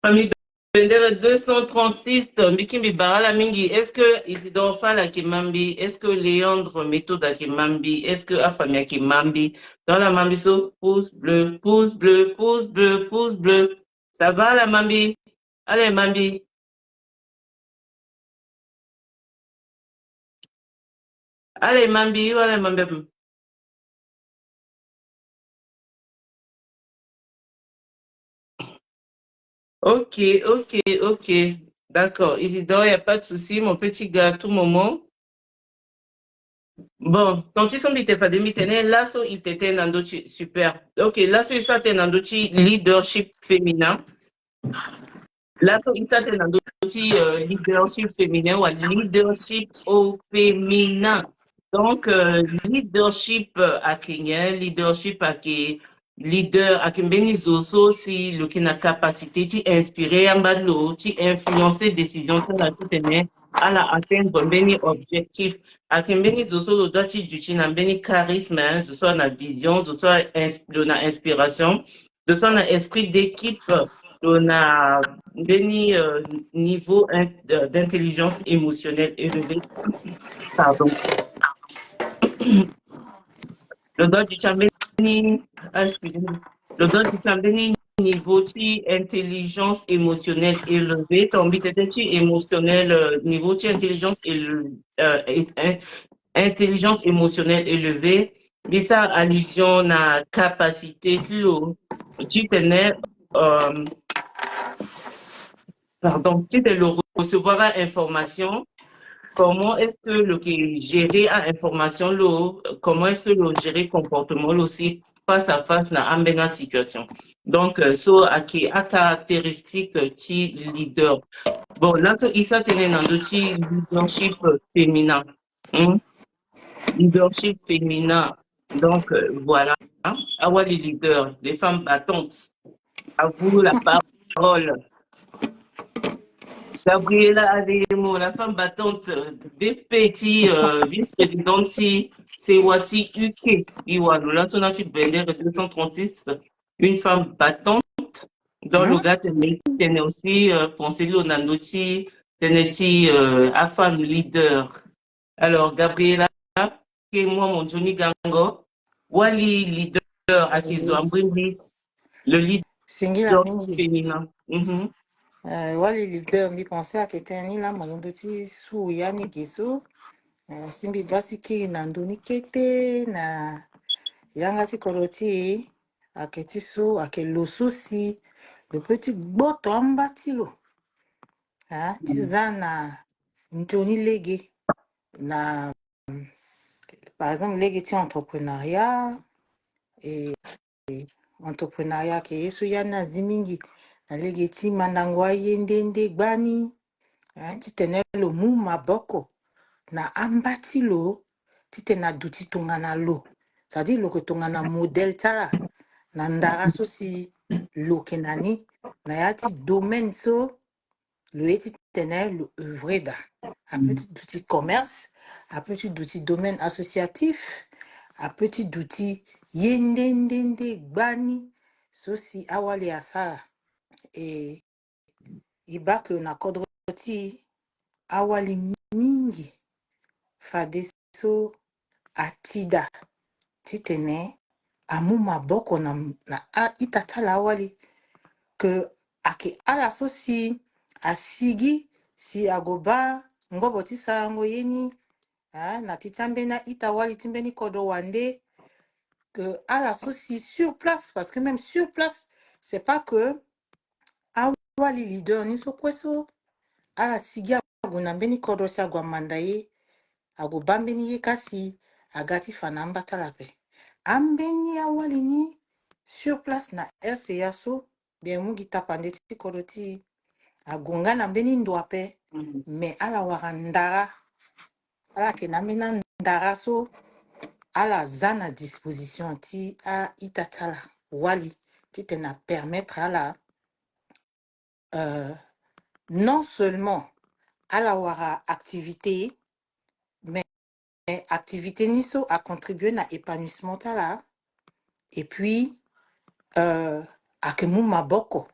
Ami Bendera 236, Mikimbi Barala Mingi, est-ce que Isidore Fala Kimambi, est-ce que Léandre Méthode Kimambi, est-ce que Afamia Kimambi, dans la Mambiso, pouce bleu, pouce bleu, pouce bleu, pouce bleu. Ça va la Mambi? Allez Mambi. Allez Mambi, allez Mambi. Ok, ok, ok. D'accord. Isidore, il n'y a pas de souci, mon petit gars, à tout moment. Bon, donc ils sont bité pas de mitene, là, so, il était dans d'autres super. Ok, là, so, il s'était dans d'autres leadership féminin. Là, so, il s'était dans d'autres leadership féminin ou leadership au féminin. Donc, leadership à Kenya, leadership à qui leader à Kimbeni Zoso, si le qui n'a capacité d'inspirer un ballot, d'influencer décision, ça là, tu tenais à la atteindre un objectif. À Kimbeni Zoso, le doit tu du na beni charisme, hein, ce soit la vision, ce soit la inspiration, ce soit l'esprit d'équipe, on beni niveau d'intelligence émotionnelle élevé. Pardon. Le don du Chambéni, excusez-moi, le don du Chambéni niveau de intelligence émotionnelle élevée, ton but était émotionnel, niveau de intelligence, intelligence émotionnelle élevée, mais ça allusion à capacité, tu tenais, euh, pardon, tu te le recevoir à information. Comment est-ce que le qui gérer à information comment est-ce que le gérer comportement aussi face à face na ambena situation. Donc so aki a caractéristique ti leader. Bon là so isa tenen dans ti leadership féminin. Hmm? Leadership féminin. Donc voilà. Awa les leaders, les femmes battantes. À vous la parole. Gabriela Adeyemo, la femme battante des petits vice-présidente, c'est Wati UK. Iwano, là, son anti Bender 236, une femme battante. Dans le gars, t'es aussi pensé au Nanoti, t'es à femme leader. Alors, Gabriela, et moi, mon Johnny Gango, Wali leader à Kizouambouini, le Singila leader mingi. féminin. Wali leader mi pense aketeni la malondo ti su yani gizo. Simbi dwasi kiri na ndoni kete na yanga ti koroti aketi su akelosu si le petit gboto amba tilo. Ti zana ndoni lege na par exemple lege ti entrepreneuriat et entrepreneuriat ke yesu yana zimingi na lege ti mandangwa ye ndende gbani ti tene lo mu maboko na amba ti lo ti tene na duti tongana lo c'est-à-dire lo yeke tongana modèle ti ala na ndara so si lo yeke na ni na ya ti domaine so lo ye ti tene lo œuvrer da apeut ti duti commerce apeut ti duti domaine associatif apeut ti duti ye ndendende gbani so si awali asara e ba yeke na kodro ti awali mingi fade so atida ti tene amu maboko na ita ti ala awali ke ayeke ala so si asigi si ago ba ngombo ti sarango ye ni na ti ti ambeni aita awali ti mbeni kodro wande que ala so si sur place parce que même sur place c'est pas que awali leader ni so kue so ala sigi ago na mbeni kodro si ago amanda ye ago ba mbeni ye kasi aga ti fa na amba ti ala ape ambeni awali ni sur place na RCA so bien mu gi tapande ti kodro ti ago nga na mbeni ndo ape me ala wara ndara ala yeke na mbeni ndara so ala za na disposition ti aita ti ala wali ti tene na permettre ala non seulement ala wara activité mais activité ni so acontribue na épanouissement ti ala et puis ayeke mu maboko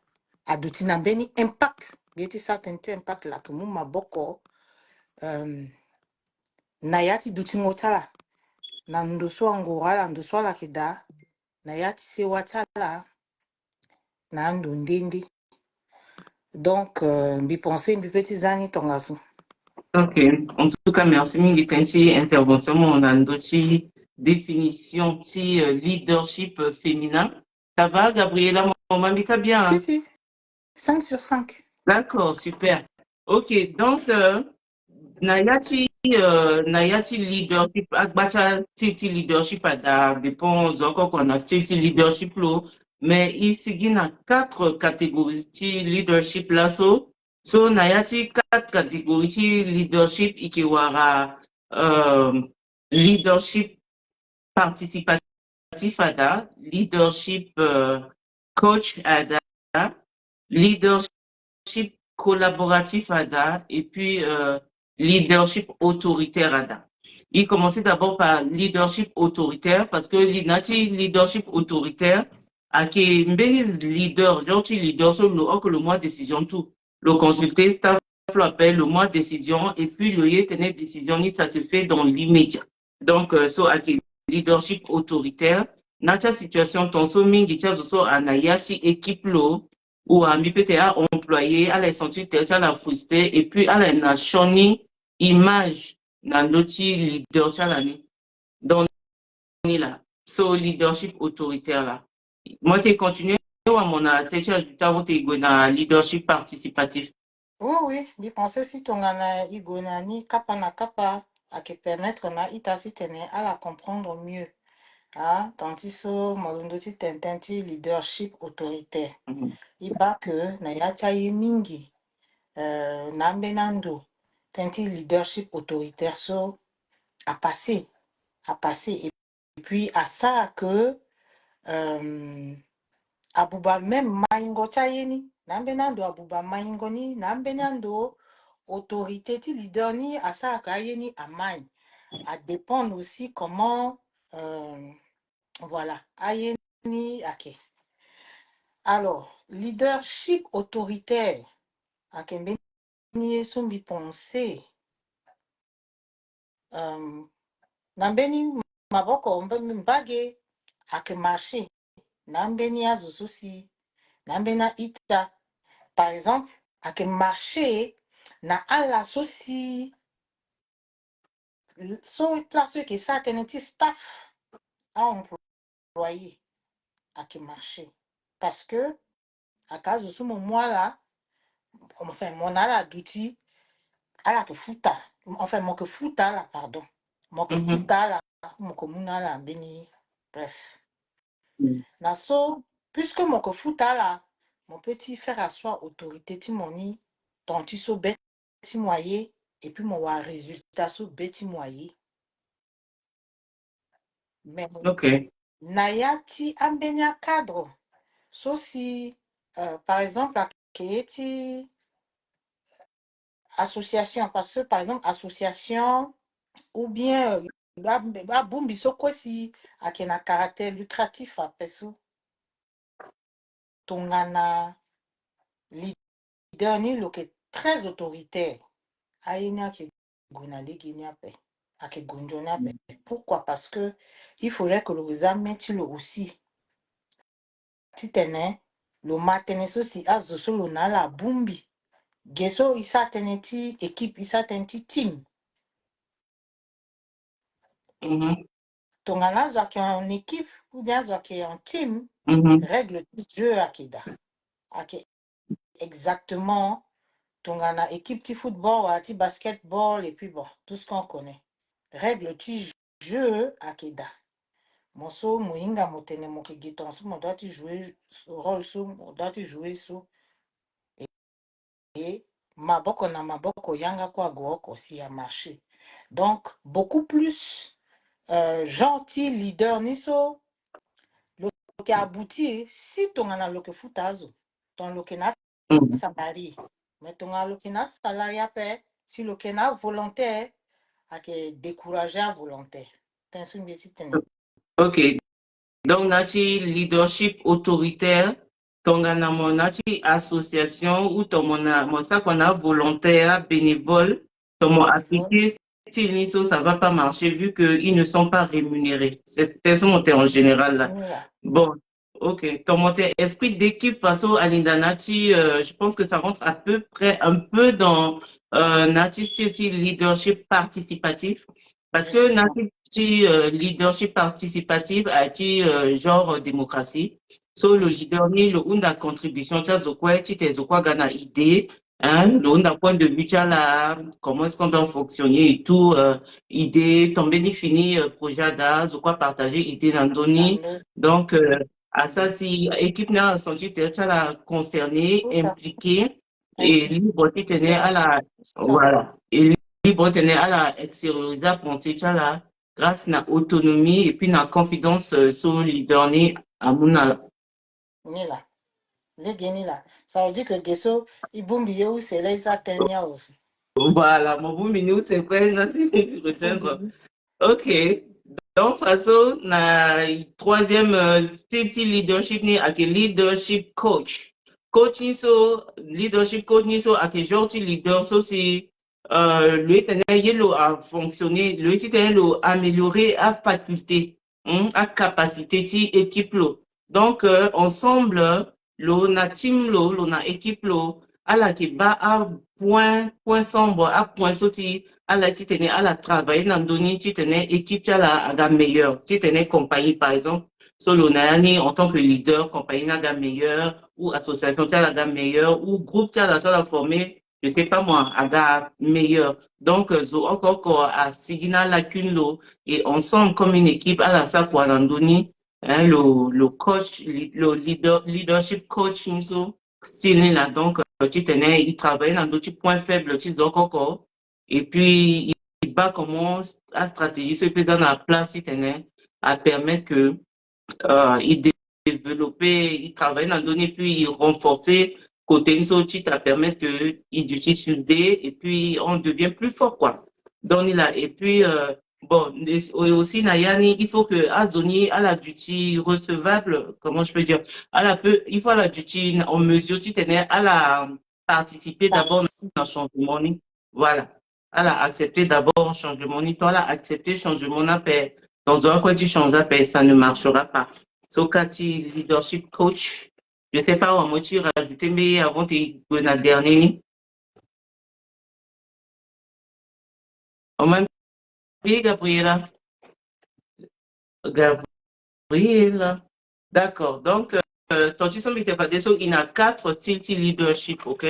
aduti na mbeni impact beti sa tente impact la ke mu maboko na yati duti ngotala na ndoso angora la ndoso la kida na yati se watala na ndo ndindi donc mbi penser mbi petit zani tongasu. Ok, en tout cas, merci mingi tenti intervention mon andoti définition ti leadership féminin. Ça va, Gabriela, mon mamika bien? Hein? Si, 5 sur 5. D'accord, super. Ok, donc nayati leadership agbacha titi leadership ada dépend encore qu'on a titi leadership lo, mais ici il y a 4 catégories de leadership là so nayati 4 catégories de leadership ikiwara leadership participatif ada, leadership coach ada, leadership collaboratif ADA et puis leadership autoritaire ADA. Il commençait d'abord par leadership autoritaire parce que leadership autoritaire a qui leader, genre leader sur le mois décision tout. Le consulter staff l'appelle le mois décision et puis le tenait décision ça se fait dans l'immédiat. Donc a qui leadership autoritaire. Nacha situation ton so mingi so anayachi équipe lo ou à MIPTA employé, à la sentir à la frustré et puis à la nationi image dans notre leader chalani. Donc, là, so leadership autoritaire là. Moi, tu continué à mon attention du temps où na leadership participatif. Oui, je pensais si ton gana igona ni kapa na kapa à te permettre na itasi tene à la comprendre mieux. Ah, tandis so molondoti tententi leadership autoritaire. Iba que na yacha mingi na benando tenti leadership autoritaire so à passer et puis à ça que abuba même maingo chayeni nambenando abuba maingo ni nambenando autorité ti leader ni à ça kayeni amai à dépendre aussi comment voilà ayeni ok. Alors leadership autoritaire à kembeni sombi penser nambeni maboko mbage ake marché nambeni azususi nambena ita par exemple ake marché na ala sosi so place que ça tenenti staff à employé ake marché parce que à cause de moi là enfin mon ala d'outil ala que futa enfin mon que futa là pardon mon que futa là mon communal là beni bref. Na so, puisque mon que fouta là, mon petit frère à soi autorité timoni, ton tiso beti moyen, et puis mon résultat so beti moyen. Mais Ok. nayati ambenya cadre. So si, par exemple, la kéti association, parce que par exemple, association, ou bien, boum, so quoi si, à un caractère lucratif à peso, tongana, leader ni lo que très autoritaire. Aïna qui gunale guignapé, à qui gunjonape. Pourquoi? Parce que il faudrait que le examen tu le aussi. Tu tenais le matin aussi à zosolo na la bumbi. Geso isa teneti équipe isa teneti team. Tongana zo qui en équipe ou bien zo qui en team règle du jeu à kida. À qui exactement tongana équipe ti football, ti basketball et puis bon tout ce qu'on connaît. Règle du jeu à kida. Moso muinga motene mokigiton so mo doit jouer rôle so mo doit jouer so et maboko na maboko yanga kwa gooko si a marché. Donc beaucoup plus gentil leader niso lo qui abouti si ton ana lo que futazo ton lo que na salarié mais ton lo que na salarié après si lo que na volontaire a que décourager à volontaire. T'es un petit. Ok. Donc, nati leadership autoritaire, tongana monati association ou tomona ça qu'on a volontaire bénévole tomo appliqué style ça va pas marcher vu que ils ne sont pas rémunérés. C'est monté en général là. Bon, ok. Ton monté esprit d'équipe façon Alinda Nati, je pense que ça rentre à peu près un peu dans Nati style leadership participatif. Parce que Nati leadership participatif a dit genre démocratie. So le leader ni le unda contribution tcha zokwe tite zokwa gana idée hein le unda point de vue tcha là comment est-ce qu'on doit fonctionner et tout idée tomber ni fini projet da zokwa partager idée nandoni donc à ça si équipe n'a senti tcha là concerné impliqué et libre tenait à la voilà et libre tenait à la extérioriser penser tcha là grâce à autonomie et puis na confidence sur leader ni à mon Nila. Nila. Ça veut dire que Gesso, il boumbi où c'est là, ça tenia aussi. Voilà, mon bout minute, c'est quoi, non, si je retiens. Ok. Donc, façon, na troisième style leadership ni avec leadership coach. Coaching so leadership coach ni so avec genre leader so si lui tenait yellow à fonctionner, lui tenait le améliorer à faculté, à capacité ti équipe lo. Donc ensemble lo na team lo na équipe lo à la qui bat à point sombre à point sorti à la ti tenait à la travailler dans donner ti tenait équipe ti à la meilleure ti tenait compagnie par exemple solo nani en tant que leader compagnie na meilleure ou association ti à la meilleure ou groupe ti à la formé je sais pas moi à meilleur donc zo encore à sigina lacune lo et ensemble comme une équipe à la ça pour andoni hein, le coach le leadership coaching so style là donc tu tenais il travaille dans d'autres points faibles tu donc encore et puis il bat comment à stratégie ce peut dans la place tu tenais à permettre que il développer il travaille dans donner puis il renforcer côté une sortie à permettre que il utilise et puis on devient plus fort quoi donc il a et puis bon aussi Nayani il faut que Azoni à la duty recevable comment je peux dire à la peu il faut à la duty en mesure tu tenais à la participer d'abord dans le changement voilà à la accepter d'abord changement toi là accepter changement appel dans un quoi tu changes appel ça ne marchera pas so Cathy leadership coach je sais pas moi tu rajouter mais avant tu la dernière en même temps Gabriela Gabriela d'accord donc toi tu sembles pas des il y a 4 styles de leadership ok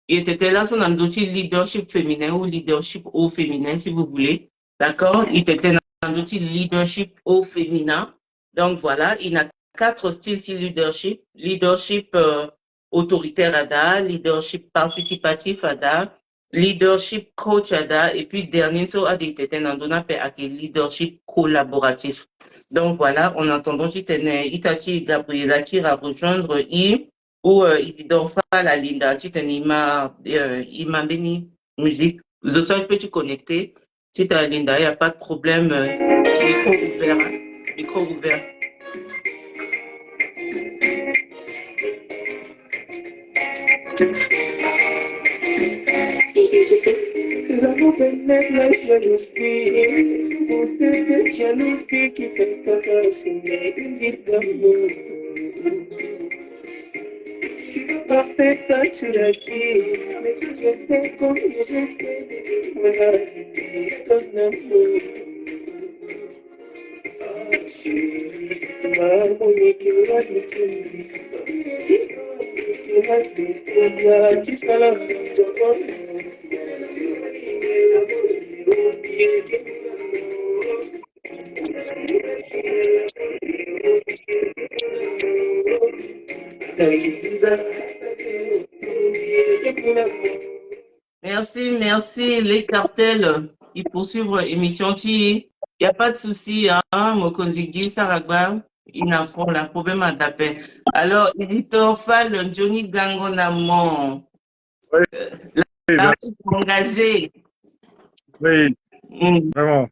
il était là son outil leadership féminin ou leadership au féminin si vous voulez d'accord il était dans outil leadership au féminin donc voilà il y a 4 styles de leadership leadership autoritaire ADA leadership participatif ADA leadership coach ADA et puis dernier so a été dans on appelle leadership collaboratif donc voilà on entend dit Itachi Gabriela qui va rejoindre I ou Isidore la Linda tu m'a béni musique vous autres je peux te connecter si tu as Linda il n'y a pas de problème micro ouvert hein? Micro ouvert L'amour permet la jalousie, on sait que jalousie qui fait passer une vie d'amour. Tu n'as pas fait ça, tu l'as dit, mais tu sais combien je t'aime, voilà, ton amour. Chérie, ma monique, la nuit, tu seras là, merci les cartels ils poursuivent l'émission il n'y a pas de souci hein Mokonzigi Saragba ils n'en font la problème à d'appel alors éditeur Fall Johnny Gangonamon l'artiste engagé oui vraiment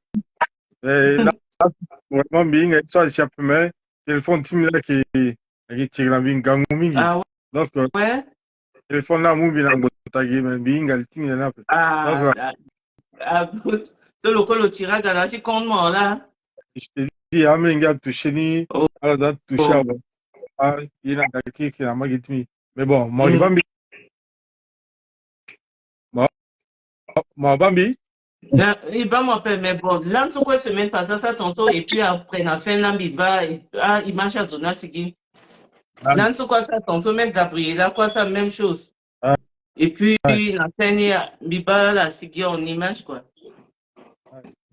et là vraiment bien ça c'est après mais ils font team là qui tire la vie gango mingi ah Donc, Ouais. téléphone là, mouvi na ngotagi, mais binga, le ting, il y en a. Donc, c'est le tirage à la petite compte, là. je te dis, Amenga touché ni, Oh, alors da touché oh. à il y a un qui a magitmi. Mais bon, moi, Mm. Bambi, moi, Bambi, Il va m'appeler, mais bon, là, tout quoi, semaine passée, ça, tantôt, et puis après, la fin, là, il marche à Zona Sigi. Là, tout quoi, ça, tantôt, même Gabriela, quoi, ça, même chose. Et puis, la fin, il va la Sigi en image, quoi.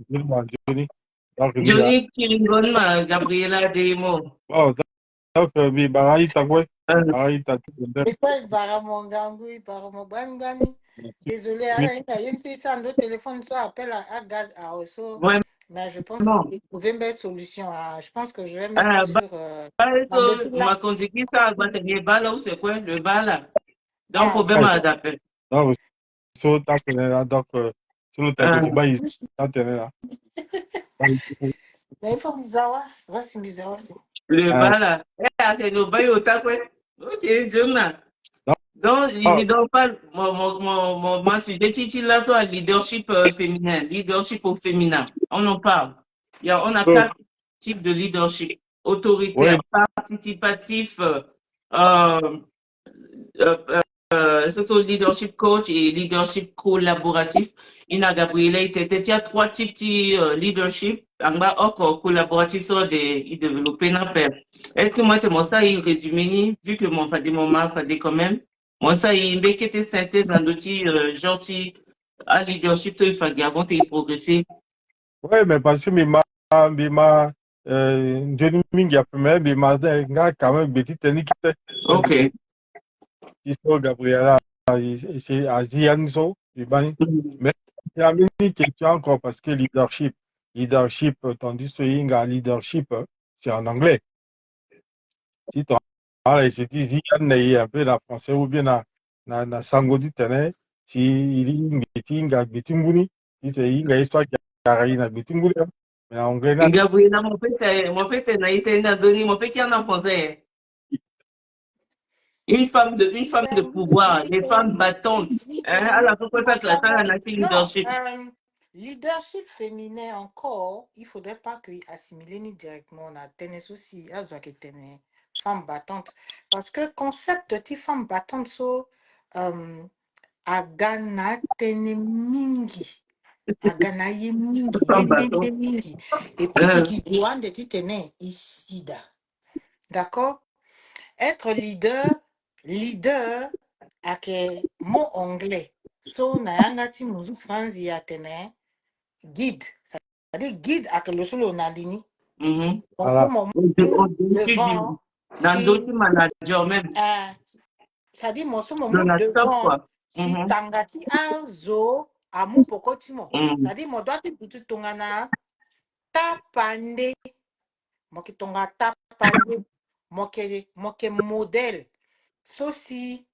Johnny. Donc, Johnny Kiringon, Gabriela Demo. oh, donc, Baraï, t'as quoi? Baraï, t'as tout. Et pas Baramongangui, Baramobangani. Désolé, Alain, il y a un autre téléphone, soit appel à Gad à Osso. Vraiment. Mais je pense que je vais trouver une belle solution. Je pense que je vais mettre Ah, sur. ma conseillère, ça, va te dire, là, où c'est quoi, le bas, là. Donc, Ah, problème à d'appel. Donc, sur ta là, donc, sur le téléphone, il là. mais il faut Mizawa. Ça, c'est Mizawa. Le bas, là. C'est le bas, au tac, ouais. Ok, Jonah. Donc, il ne donne pas mon sujet titre là sur le leadership féminin, leadership au féminin. On en parle. On a 4 types de leadership. Autoritaire, participatif, c'est leadership coach et leadership collaboratif. Il a Gabriela, il y a 3 types de leadership. En bas, collaboratif sur il développé Est-ce que moi, tu ça, il résume, vu que mon fait quand même. Moi, ça, il y a une synthèse dans d'autres gentil à leadership, il faut avant de progresser. Oui, mais parce que Bima, Johnny Mingi mais Bima, quand même, petit technique, Ok. il faut Gabriela, c'est Azianso, mais il y a une question encore parce que leadership, tandis que leadership, c'est en anglais. Si tu as, je dis, Zian, un peu la français ou bien na sango du terrain, si il y a Bitimbuni, si c'est une histoire qui a na Bitimbuni, mais en anglais, Gabriela, mon fait, mon fait qui en a français. Une femme de pouvoir, les femmes battantes. À la fois, ça, la leadership. Leadership féminin encore, il ne faudrait pas qu'il assimile ni directement la tennis aussi, à femme battante. Parce que concept de femme battante, so, agana tene mingi. Agana ye mingi, ye mingi. Et puis, il doit de tene ici. D'accord? Être leader, ake mot anglais. So, na yangati muzu franzi ya tene, guide. C'est-à-dire guide ake le solo na lini. Donc, ce moment devant, dans d'autres managers même. C'est-à-dire, mon ce moment devant, si tangati azo, amu pokotimo. C'est-à-dire, mon doit te putu tongana, tapande, moki tonga tapande, moke modèle. Ceci,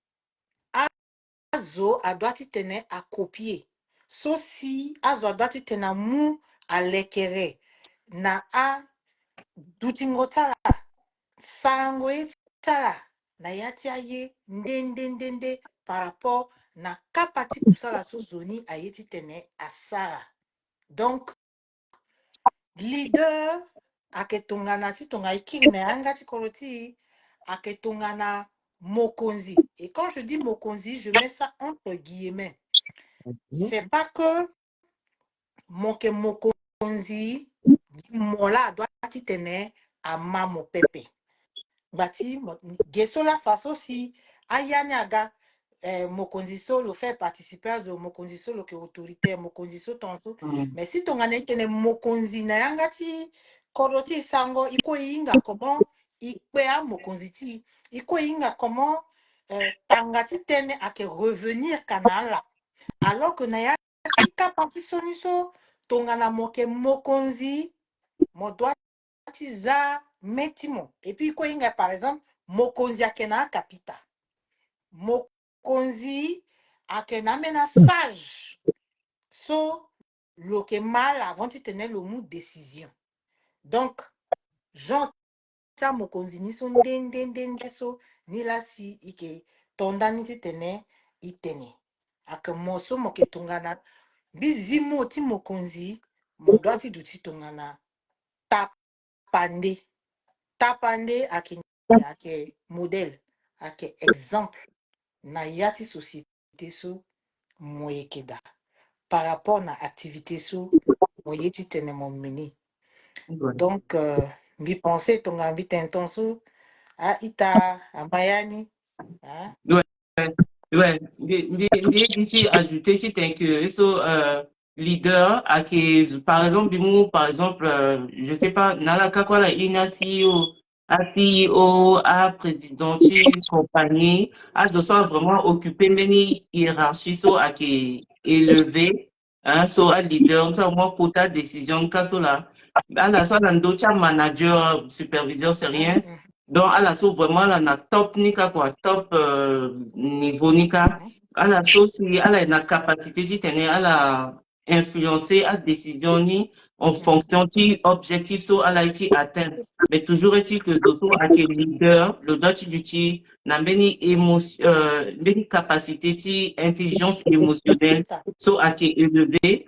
azo, a doit tenir à copier. Ceci, azo, a doit tenir mou à l'équerre. Na a, doutingotala, sangoetala, na yati aye, ndende, par rapport na kapati kusala so zoni ayeti tene asara. Donc, leader, aketongana si tonga ikiri na yangati koloti, aketongana mokonzi. Et quand je dis mokonzi, je mets ça entre guillemets. C'est pas que moke mokonzi, mola doit tene ama mo pepe. Bati, gesola faso si ayane aga mokonzi solo fait participer à mokonzi solo que autoritaire mokonzi so tonso. Mais si ton ane tene mokonzi na yangati koroti sango iko inga comment ikpea mokonzi ti iko inga comment tangati tene ake revenir kanala alors que na yati kapati soniso tongana moke mokonzi mo doit za metimo et puis iko inga par exemple mokonzi akena kapita mokonzi akena mena sage so lo que mal avant de tenir le mot décision donc tia mokonzi ni so ndende so ni la si ike tondani ti tene itene ake moso moke tongana bizimo ti mokonzi mo doit ti duti tongana tapande ake modèle ake exemple na yati société so mo yekeda par rapport na activité so mo yeti tene mo meni. Donc mbi pensé tonga mbi tenton so a ita amayani Ouais, d'ici ajouter tu t'inquiète so leader par exemple je sais pas nalaka quoi la ina CEO a président compagnie a de soit vraiment occupé many hiérarchie so élevé hein so a leader so moi quota décision kaso là à la soit dans manager superviseur c'est rien. Donc, à la sauce, vraiment, là, na top nika, quoi, top niveau nika. À la sauce, à la na capacité, dit, à la influencer à décision ni en fonction de objectif, so, à la été atteint. Mais toujours est-il que d'autres, à quel leader, le dot du ti, n'a béni émotion, béni capacité, ti, intelligence émotionnelle, so, à qui élevé.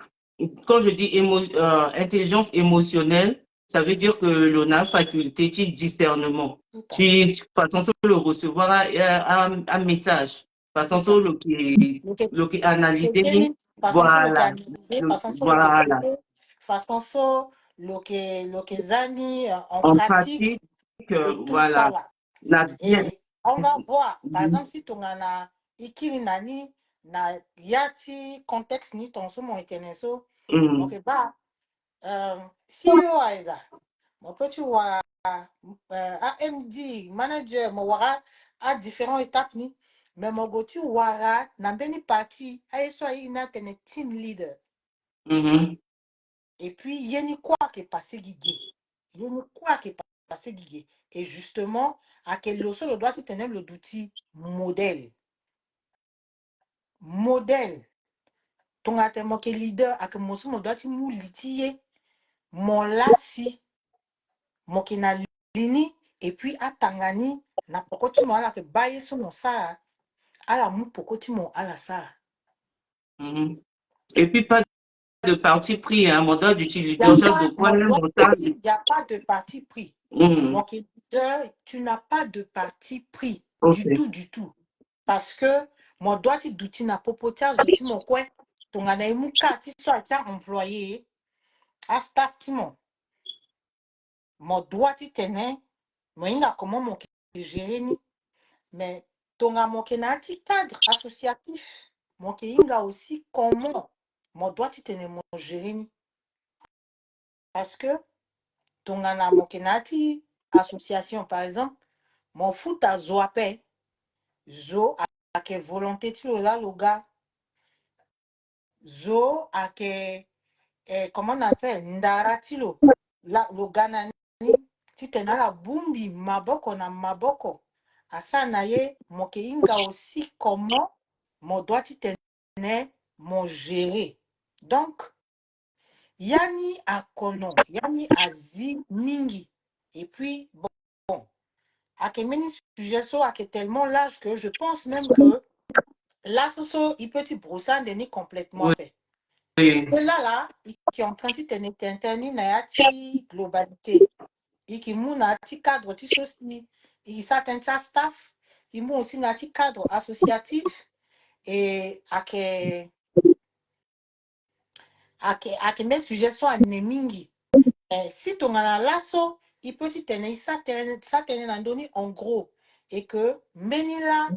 Quand je dis intelligence émotionnelle, ça veut dire que l'on a faculté de discernement. Tu façon le recevoir un message, façon le qui analyser, voilà, voilà. Façon le que zani en En pratique, c'est tout voilà. ça là. Et on va voir, par exemple, si tu as ikiri nani na yati contexte ni ton so mon interneto, ok bah CEO aida, mon petit wa AMD manager mo wara à différentes étapes ni, mais mon goti wara na beni parti aye so ina tene team leader. Et puis yeni quoi qui est passé guigé, et justement à quel loso le doit tenir le d'outil modèle ton atemo que leader à que mosu mo doit mou litiye mon lasi mo ki na lini et puis à tangani na pokoti mo ala que baye so mon ça ala mou pokoti mo ala ça. Et puis pas de parti pris, hein, modèle d'utilité. Il n'y a pas de parti pris. Donc, tu n'as pas de parti pris du tout. Parce que mon doigt d'outil n'a pas poté d'outil mon coin. Donc, on a un cas qui soit employé à staff timon. Mon doigt tenait, moi, il a comment mon gérer ni. Mais, ton a mon cadre associatif. Mon a aussi comment mon doigt tenait mon gérer ni. Parce que ton a mon association, par exemple, mon foot à zoapé, zo à que volonté tu là le gars, zo à que comment on appelle ndaratilo là le gars nani tu t'es la bumbi maboko na maboko asa naye moke inga aussi comment mon doigt tu t'es mon gérer. Donc yani akono yani azi mingi et puis bon à quel sujet soit tellement large que je pense même que là il peut te brosser un déni complètement fait. Là qui est en train de t'interner na globalité et qui mouna ti cadre ti ceci il certains staff il mou aussi na ti cadre associatif et à que mes sujets soient nemingi. Si ton a lasso il peut te tenir ça tenir donné en gros et que menila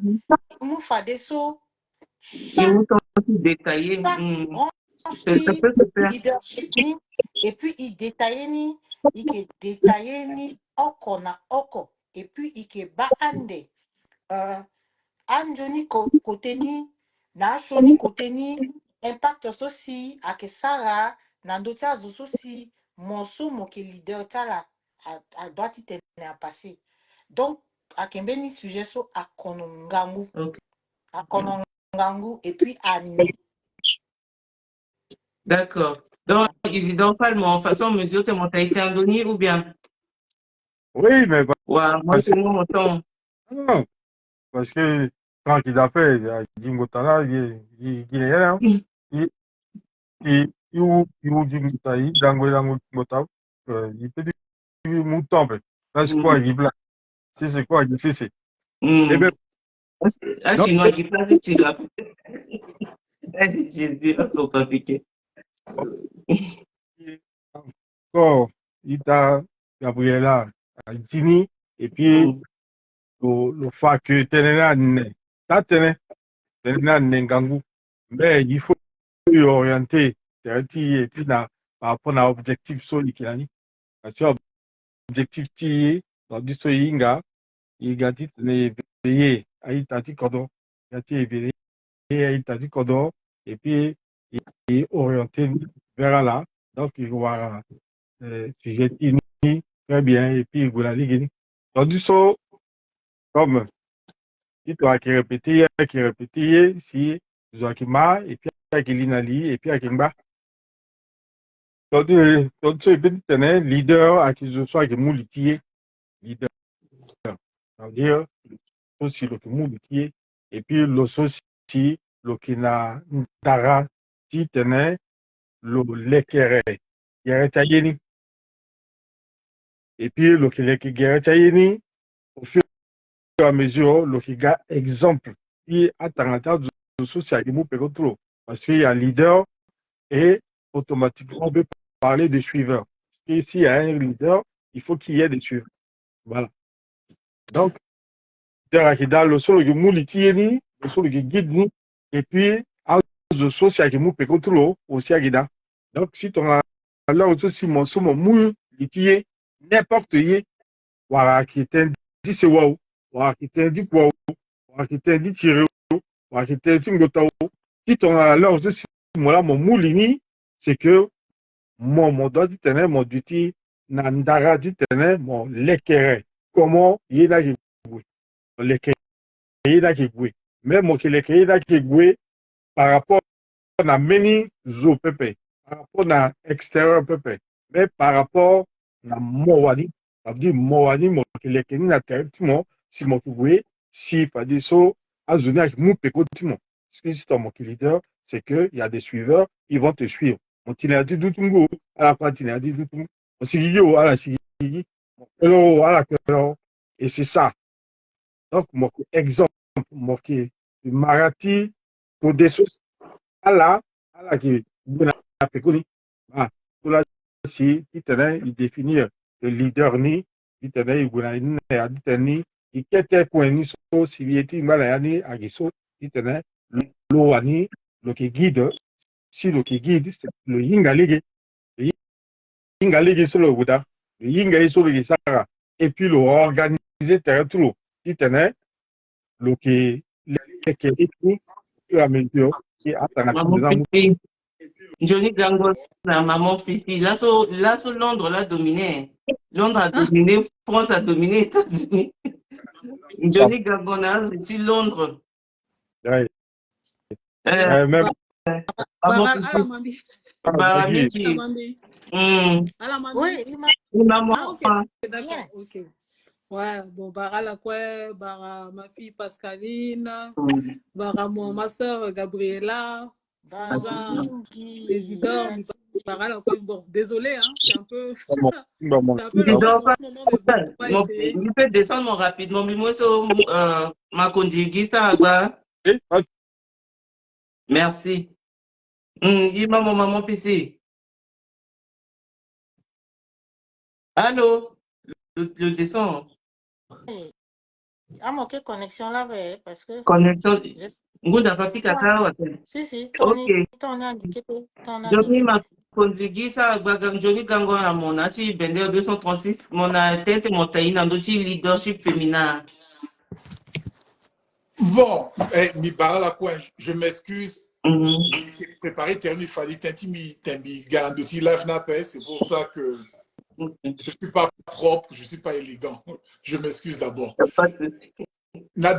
nous fa des sauts chaque détaillé leadership ni et puis il détaille ni il détaille ni oko na oko et puis il ke ba ande anjoni côté ni na shoni côté ni impact aussi à que Sarah na dotia aussi monso mo ke leader tala a doit tenir à passer. Donc à kembeni sujet so a konongangu a konongangu et puis à ne. D'accord. Donc, Isidore Falmont, en façon, mesure, tu as été en donné ou bien? Oui, mais Ouais, moi, parce c'est que, mon temps. non, parce que quand il a fait, il dit Motala, il est là, il dit Moutaï, Dango Mota, il peut dire Mouton, là, c'est quoi, il blanc, c'est quoi, il c'est. Eh bien, Un donc, Chinois qui passe, tu l'as. Jésus, là, sont appliqués. encore, il a Gabriela, Tini, et puis, le fait que Tenena n'est, ça Tenena n'est Gangou, mais il faut y orienter, et puis, par rapport à l'objectif solide qu'il a dit, parce que l'objectif qui est, dans du soyinga, il a dit, éveillé, il a dit, cordon, il a dit, éveillé, il a dit, cordon, et puis, il est orienté vers là, donc, il va, sujet très bien, et puis, il va la ligue. Dans du saut, comme, il doit répéter, si, Joachima, et puis, avec Linali, et puis, avec Mba. Donc, ce petit leader, à qui je sois, qui est moulitier, leader. C'est-à-dire, aussi, le moulitier, et puis, le aussi, le qui n'a, tara, si, tenait, le lekere, yere chayeni, et puis, le qui lekere chayeni, au fur et à mesure, le qui gars exemple, qui a tangata de social, qui mou trop, parce qu'il y a un leader, et automatiquement, on peut parler de suiveurs. Et s'il y a un leader, il faut qu'il y ait des suiveurs. Voilà. Donc, dans le sol qui mouli tieni, le sol qui guide nous, et puis, à le social qui mou pe contrôle aussi à guida. Donc, si tu as là aussi, si mon somme mou, litie, n'importe qui, voilà, qui t'indique c'est waouh, voilà, qui t'indique waouh, voilà, qui t'indique tiré, voilà, qui t'indique ngotao. Si tu as là aussi, si moi, mon moulini, c'est que mon doigt dit tenait, mon duty, nandara dit tenait, mon lekere. Comment il y a qui lekere qui goué. Mais mon lekere qui goué par rapport à many zo pepe, par rapport à extérieur pepe, mais par rapport à mowani, ça veut dire mowani, mon lekere n'a directement, si mon goué, si pas dit so, à zone avec mon péco timon. Ce qui est mon leader, c'est qu'il y a des suiveurs, ils vont te suivre. Mon tinadi doutungo, à la fois tinadi doutungo, mon sigio, à la sigigi, mon kelo, à la kelo, et c'est ça. Donc, mon exemple, mon Marathi, pour des choses, à la qui, à Pekoni, là, si, il définit le leader ni, il ni, il kete point ni, so, si, il était malayani, agiso, l'eau, ani, le qui guide, si le qui guide, c'est le yingalige, le yingalige sur le Bouddha, le yingalige sur le Gisara, et puis le organiser terrain tout, il tenait, le qui, à mesure, et Maman alternative Fifi. Johnny Gango, maman Fifi. Là, sur Londres, l'a dominé. Londres a dominé, France a dominé, États-Unis. Johnny Gangona, c'est Londres. ouais, même Maman Baral, ala Fifi. mami. Baramiji. Ala mami. Ala mami. Oui, Maman. Ah, ok. D'accord. bien. Ok. Ouais, bon, Bara la quoi, Bara ma fille Pascaline, Bara ma soeur Gabriela, Frangin, Isidore, Bara la quoi. Bon, désolé, hein, c'est un peu. C'est un peu Tu le rush dors en pas. ce moment, mais bon, on va essayer. Je peux descendre rapidement. Mais moi, c'est ma condigui, ça, quoi. Merci. Il m'a mon maman petit. Allô? Le descend. Ah, mon quelle connexion là, ouais, parce que. Connexion. Je- Ngou n'a pas pu kaka. Si, Ok. ton indiqué, ton Johnny indiqué. ma konzigi sa bagam Johnny Gango na mona chi bende 236 mona tente motaï na dochi leadership féminin. Bon, mi bara la coin, je m'excuse. Mhm. J'ai préparé terme, il fallait tembi garandoti live nappel, c'est pour ça que je suis pas propre, je suis pas élégant. Je m'excuse d'abord. Pas de souci. Na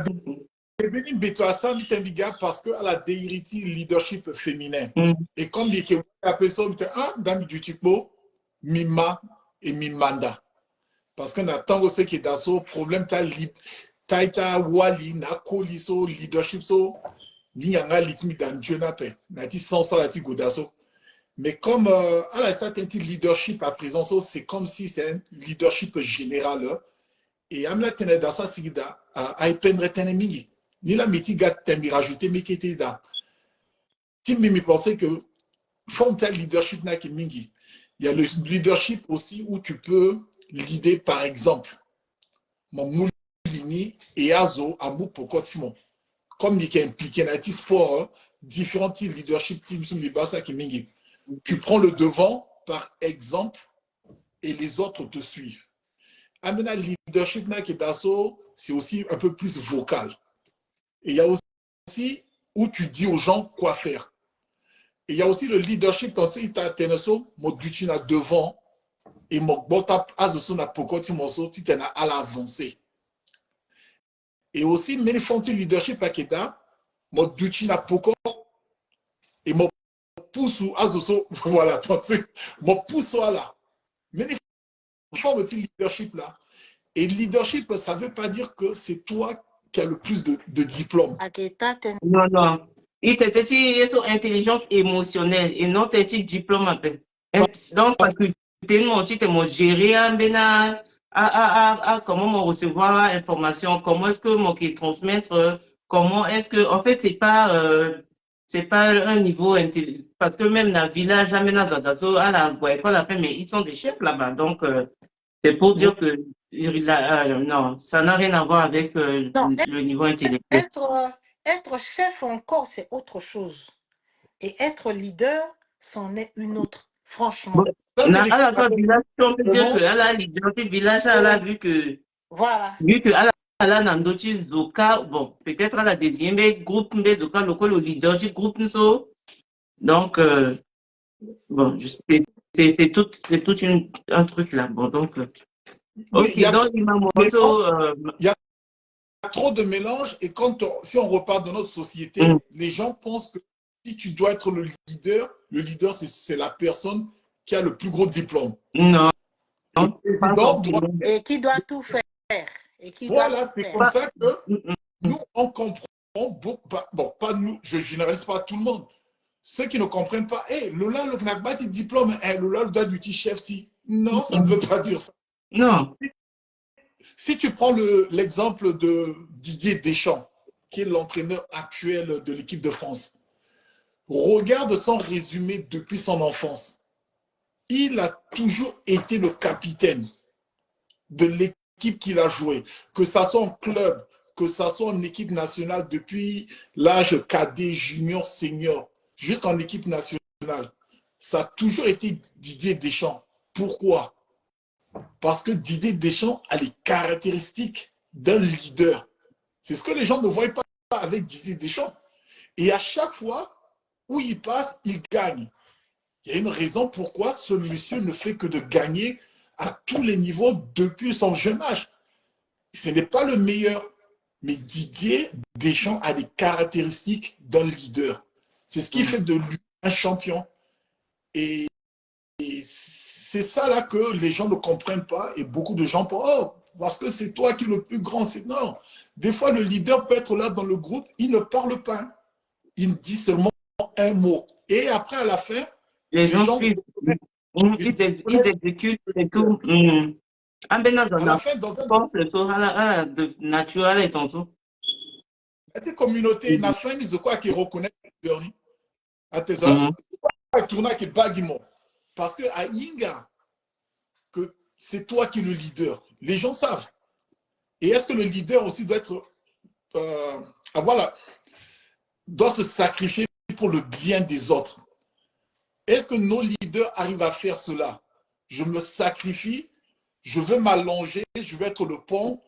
devenu beto ça mi tembi gars parce que à la déiriti leadership féminin. Et comme il y a la personne ah dans du type mima et mi manda. Parce qu'on attend aussi qu'il y ait d'assaut, problème, taïta, wali, na koliso, leadership, so, ni yanga litmi d'anjou na pe, na ti sans la ti godasso. Mais comme à la certaine leadership à présent, c'est comme si c'est un leadership général. Et amla tene d'assaut sigida, a épendre tene mingi. Ni la mitiga tembi rajouter mais qui était là. Tim me pensait que forme tel leadership na ki mingi. Il y a le leadership aussi où tu peux l'idée par exemple mon moulini et azo à mou pokotimo comme il est impliqué dans le sport différents types de leadership teams qui tu prends le devant par exemple et les autres te suivent. Amena leadership na qui c'est aussi un peu plus vocal et il y a aussi où tu dis aux gens quoi faire et il y a aussi le leadership quand c'est ta teneso mo dutina devant et mon botap azoso na pokoti moso titena à l'avancée. Et aussi, mais font leadership à Keda, mon duchi na poko et mon pousse azoso, voilà, mon pousse là. Mais font le leadership là. Et leadership, ça ne veut pas dire que c'est toi qui as le plus de diplômes. Non, non. Il était sur intelligence émotionnelle et non t'es diplôme à peine. Donc, faculté, mon titre, mon gérer, comment me recevoir l'information, comment est-ce que mon qui transmettre, comment est-ce que, en fait, c'est pas un niveau intelligent, parce que même dans le village, jamais dans à la école, après, mais ils sont des chefs là-bas. Donc, c'est pour dire que, non, ça n'a rien à voir avec le niveau intellectuel. Être chef encore, c'est autre chose. Et être leader, c'en est une autre, franchement. Ça, à la fois village, on peut dire que à la leadership village, elle a vu que voilà. Vu que à la Nandochi Zoka, bon, peut-être à la deuxième groupe Zoka local le leadership groupe so. Donc bon, c'est tout un truc là. Bon donc OK, donc il y a trop de mélange et si on repart dans notre société, les gens pensent que si tu dois être le leader c'est la personne qui a le plus gros diplôme. Non. Le président et qui doit tout faire. Et qui voilà, c'est comme ça que nous, on comprend beaucoup. Bon, pas nous, je ne généralise pas tout le monde. Ceux qui ne comprennent pas, Lola, le Knakbati diplôme, Lola, le doigt du petit chef, si. Non, ça ne veut pas dire ça. Non. Si tu prends l'exemple de Didier Deschamps, qui est l'entraîneur actuel de l'équipe de France, regarde son résumé depuis son enfance. Il a toujours été le capitaine de l'équipe qu'il a joué, que ça soit en club, que ça soit en équipe nationale depuis l'âge cadet, junior, senior, jusqu'en équipe nationale. Ça a toujours été Didier Deschamps. Pourquoi? Parce que Didier Deschamps a les caractéristiques d'un leader. C'est ce que les gens ne voient pas avec Didier Deschamps. Et à chaque fois où il passe, il gagne. Il y a une raison pourquoi ce monsieur ne fait que de gagner à tous les niveaux depuis son jeune âge. Ce n'est pas le meilleur, mais Didier Deschamps a des caractéristiques d'un leader. C'est ce qui fait de lui un champion. Et c'est ça là que les gens ne comprennent pas et beaucoup de gens pensent, oh, parce que c'est toi qui es le plus grand. Non. Des fois, le leader peut être là dans le groupe, il ne parle pas. Il dit seulement un mot. Et après, à la fin, les gens suivent. Ils exécutent, c'est tout. À la fin, dans un naturel et tantôt. La communauté, la fin, ils quoi qui reconnaissent le leader. Attention, tourner qui bagimo. Parce que à Inga, que c'est toi qui es le leader. Les gens savent. Et est-ce que le leader aussi doit être, doit se sacrifier pour le bien des autres? Est-ce que nos leaders arrivent à faire cela? Je me sacrifie, je veux m'allonger, je vais être le pont,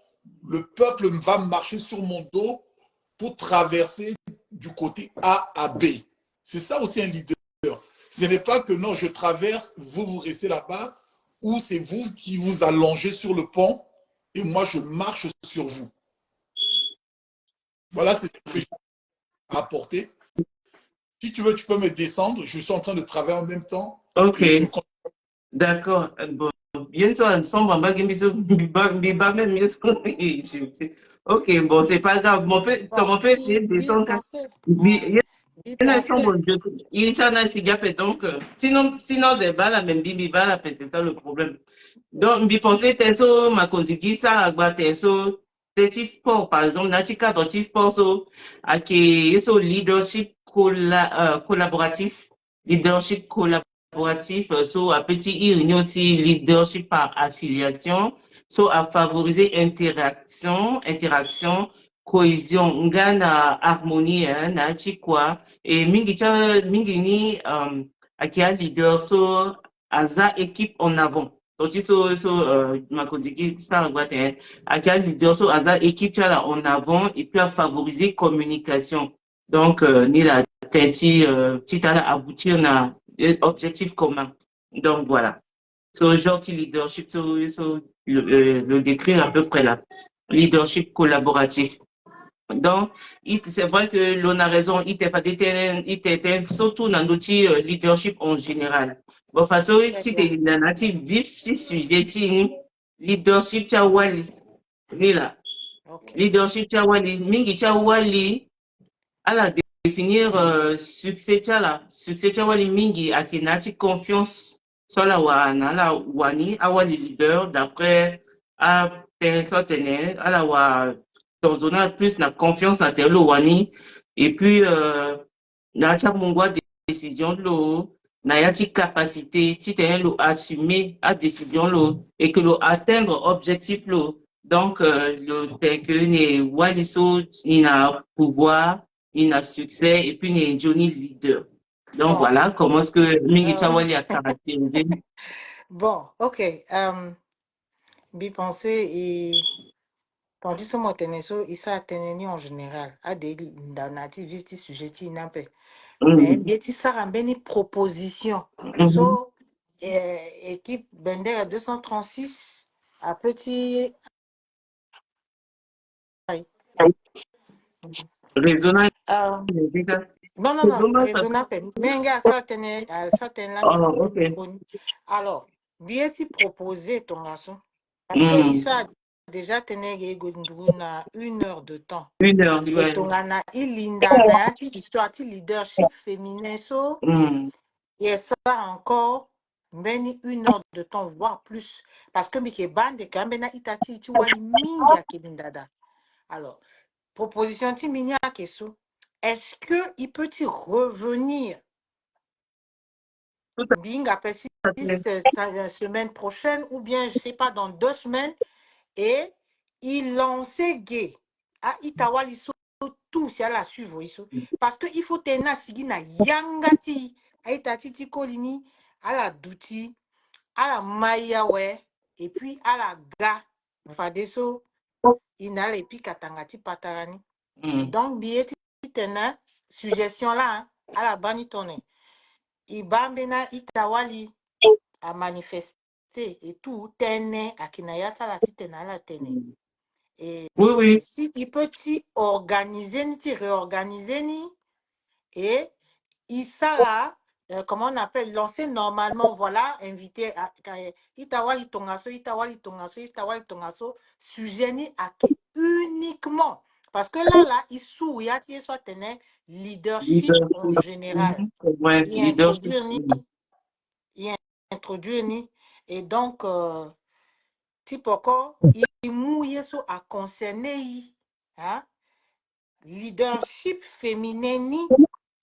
le peuple va marcher sur mon dos pour traverser du côté A à B. C'est ça aussi un leader. Ce n'est pas que non, je traverse, vous restez là-bas, ou c'est vous qui vous allongez sur le pont et moi je marche sur vous. Voilà ce que j'ai apporté. Si tu veux, tu peux me descendre. Je suis en train de travailler en même temps. OK. D'accord. Bon. bientôt ensemble, on va gagner même. Ok, bon, c'est pas grave. Bon, Mon père essayer de il descendre. pensait. Il Il y en a qui sont pensait. bons. Il y en a qui gapent, donc, sinon, c'est pas la même bimbi, c'est ça le problème. Donc, je pensais que ça, ma conjuguée, ça, agba, so, des sport, par exemple, nati cadre sport, so, qui so leadership collaboratif, leadership collaboratif, so, à petit, il y a aussi leadership par affiliation, so, à favoriser interaction, cohésion, ngana, harmonie, hein, nati quoi, et mingi ni, qui a leader, so, aza équipe en avant. Donc, ma collègue, ça, à quel leader, so, aza équipe, là, en avant, et puis à favoriser communication. Donc, ni la tête, petit à aboutir à un objectif commun. Donc, voilà. So, genre, leadership, le décrire à peu près là. Leadership collaboratif. Donc, c'est vrai que l'on a raison, il était surtout dans l'outil leadership en général. Bon, façon, Très si bien. tu es natif vif, si sujet, leadership chawali, ni là. Ok. Leadership chawali, mingi chawali, à la définir succès chala, succès chawali mingi, à qui nati confiance, sur la wana, la wani, awali leader, d'après, à à la wa, donc donner plus la confiance à tel wani, et puis, na cha mungwa décision lo, na yati capacité, si t'es lo assumer à décision lo, et que lo atteindre objectif lo, donc, le tel que ni wani so, ni na pouvoir, il a succès et puis il y a un Johnny leader. Donc Bon. voilà comment est-ce que Mingi euh, Chawali a caractérisé. bon, ok. Bi pensé et tandis que moi teneso, il s'est tenu en général. A des natifs vifti sujeti n'importe. Mais Mm. bien ça ramène une proposition. Mhm. So, équipe Bender à 236 à petit. Raisonnable. Euh, non, non, C'est non, dommage parce que. raisonnable. Mais il y a certaines là, Oh, ok. alors, bien proposé ton garçon. Parce qu'il Mm. ça déjà tenu na 1 heure de temps. 1 heure, Et ouais. ton ana ilinda na histoire de leadership féminin so Mm. et ça encore meni 1 heure de temps voire plus parce que mike bande quand même na itati tu wali mingi akilindada. Alors, proposition ti minya keso. Est-ce que il peut y revenir Tout binga pessi à fait. semaine prochaine ou bien je sais pas dans 2 semaines et il lançait gay à itawali so tout c'est à la suivre iso parce que il faut tenir sigi na yangati aita titi kolini à la douti à la mayawe et puis à la ga fadeso inale et puis katangati patarani Mm. donc billet tena suggestion là hein, à la bani tourné ibambena itawali a manifester et tout tene akinayata la titena la tene. Et Oui, oui. si il peut t'y organiser, ni t'y réorganiser, ni, et il sera, comment on appelle, lancer normalement, voilà, invité à Itawali Tongaso, Itawali Tongaso, Itawali Tongaso, sujet ni à qui uniquement. Parce que là, il souille, il soit tenait leadership en Leadership. général. Mhm. Ouais, Il leadership. introduire ni, et donc, Tipoko, il mouille à concerner, hein, leadership féminin ni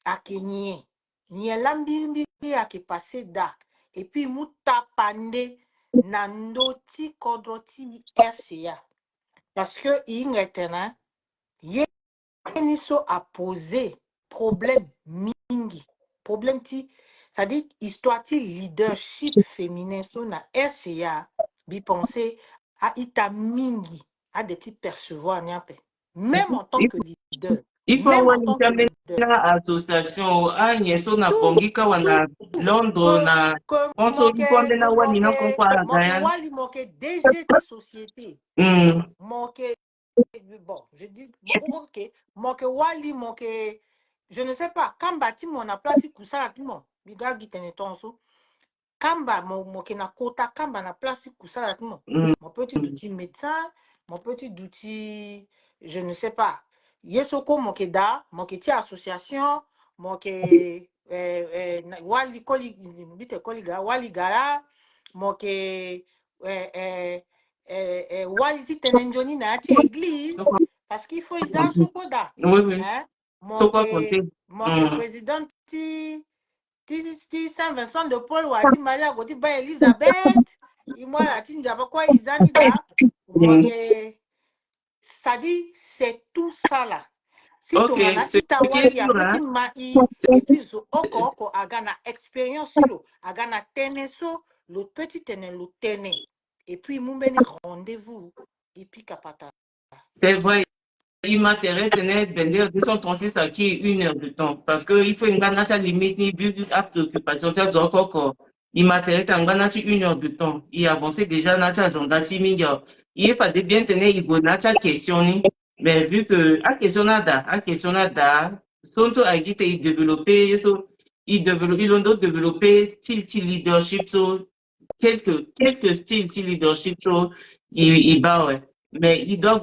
à Kenye. Ni lambimbi à qui passé da. Et puis mouta pande nandoti kodroti RCA. Parce que il est un, il so a posé problème mingi. Problème ti, c'est-à-dire histoire ti leadership féminin so na RCA. Bi penser à ita mingi à des types percevoir nyampe. Même en tant que leader. Il faut Même avoir en une tant que leader. association. Ah, il y a ça na Tout, Bongika, tout, wana Londres, na. que On se dit qu'on est là, on est là, moke wali moke DG ti société. Moke, bon, je dis, bon, ok, moke wali moke, je ne sais pas, quand bâti mon a placé Koussala, tout le monde, biga gitene tonso, Kamba, mon qui na kota Kamba na place kusala tout mon petit outil médecin, mon petit outil, je ne sais pas. Yesoko mon qui da, mon qui association, mon qui wali koli bite koliga wali gara, mon qui wali ti tenenjoni na ti église parce qu'il faut ils a sokoda. Oui. Hein? Mon Soko qui côté. président ti Saint-Vincent de Paul ou ati Maria Goti ba Elisabeth et moi la tinjaba quoi Isanida ça dit c'est tout ça là si Ok, ton ana c'est itawali ya sûr, petit hein. mai et puis oko agana expérience lo agana teneso le petit tenen le tenen et puis mumbeni rendez-vous et puis kapata. C'est vrai. Il m'intéresse de vendre 236 à qui 1 heure de temps. Parce qu'il faut une ganache limite, ni vu à préoccupation, tu as encore. Il m'intéresse en ganache 1 heure de temps. Il avancé déjà, nacha, agenda, minga. Il faut de bien tenir, il faut nacha questionner. Mais vu que, à question nada, son to a dit, il développé, ils ont développé style leadership, quelques styles leadership, il bat, ouais. Mais il doit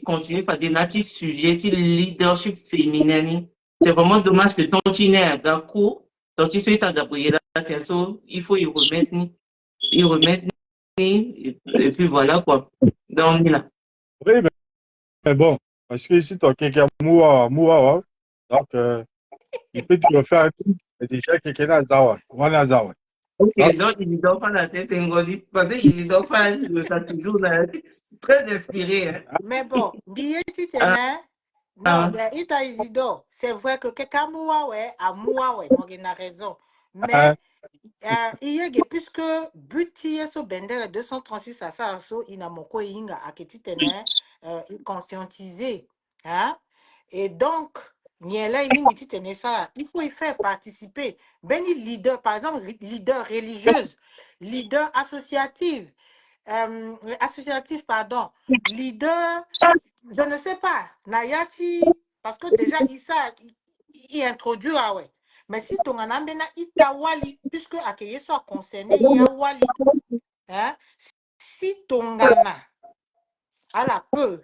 continuer par des natifs sujets, de leadership féminin. C'est vraiment dommage que ton chine est d'accord, ton chine est à Gabriela Tesso, il faut y remettre, et puis voilà quoi. Donc là. Oui, mais bon, parce que si tu as quelqu'un moua, donc il peut te refaire un truc, et déjà quelqu'un a zawa, voilà zawa. Ok, donc il ne dort pas la tête, parce qu'il ne dort pas, ça toujours là, très inspiré. Hein. Mais bon, billet tu tenais. Non, mais Ita Isidore, c'est vrai que quelqu'un moua, ouais, à moua, ouais, donc il a raison. Mais, puisque buti so bender 236 à ça, il a mon inga à ketitene, il conscientisé, hein. Et donc, il faut y faire participer. Beni leader, par exemple, leader religieuse, leader associative, leader, je ne sais pas, Nayati, parce que déjà, il introduit, ah ouais. Mais si ton anambena itawali, puisque accueillir soit concerné, il y a wali. Hein? Si ton gana, à la peu,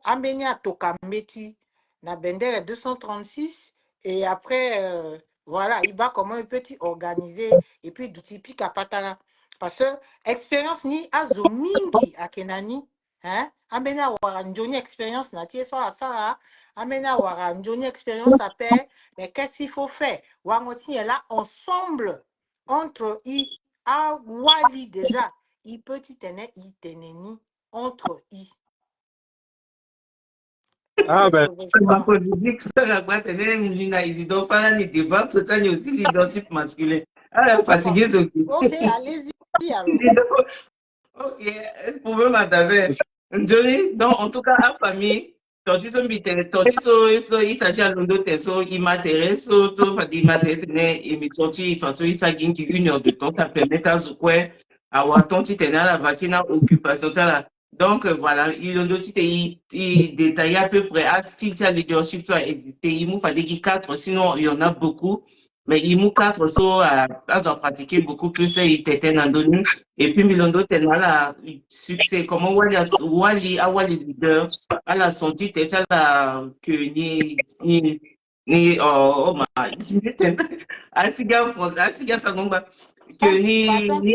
ambenia tokameti, na bendere 236, et après, voilà, il va comment un petit organisé, et puis du typique à patala. Parce que expérience ni azomingi à Kenani, hein? Ambenia waranjoni expérience na tie so asara, amena waranjoni expérience à paix, mais qu'est-ce qu'il faut faire? Wangoti est là ensemble entre i a wali déjà, i petit tene i teneni entre i. Ah ben, ok, allez-y alors. Ok, vous pouvez m'attaquer. Johnny, donc en tout cas, à famille, torti so mbite, torti so itachi alondo teso, il m'intéresse, il m'intéresse, et mi torti, façon, il s'agit qui 1 heure de temps, ça permet à ce quoi, avoir ton petit à la vacina occupation, ça là. Donc voilà, il détaille à peu près à style de leadership soit existé. Il nous fallait qu'il 4, sinon il y en a beaucoup. Mais il nous 4 so à pratiquer beaucoup plus, il était dans donné. Et puis Milondo tellement la succès, comment Wali leader, à la sortie, t'es à la que ni oh my, Asiga ça que ni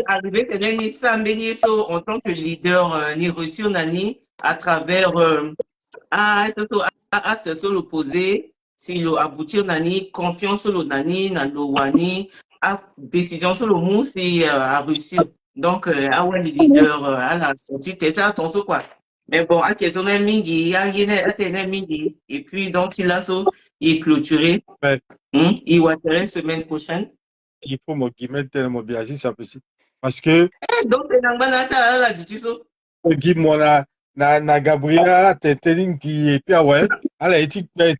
arrivé que ni Sambeni so en tant que leader ni reçu nani à travers acte sur l'opposé si le aboutir nani confiance sur le nani na lo wani à décision sur le mou si à réussir donc les leaders à la sortie t'es attention quoi mais bon à question mingi ya yene mingi et puis donc il a so il est clôturé il va faire semaine prochaine. Il faut me guimer tellement bien, si c'est possible. Parce que. Donc, c'est dans la justice. Guy, moi, na Gabriela, t'es telling qui est puis ouais, elle a été mais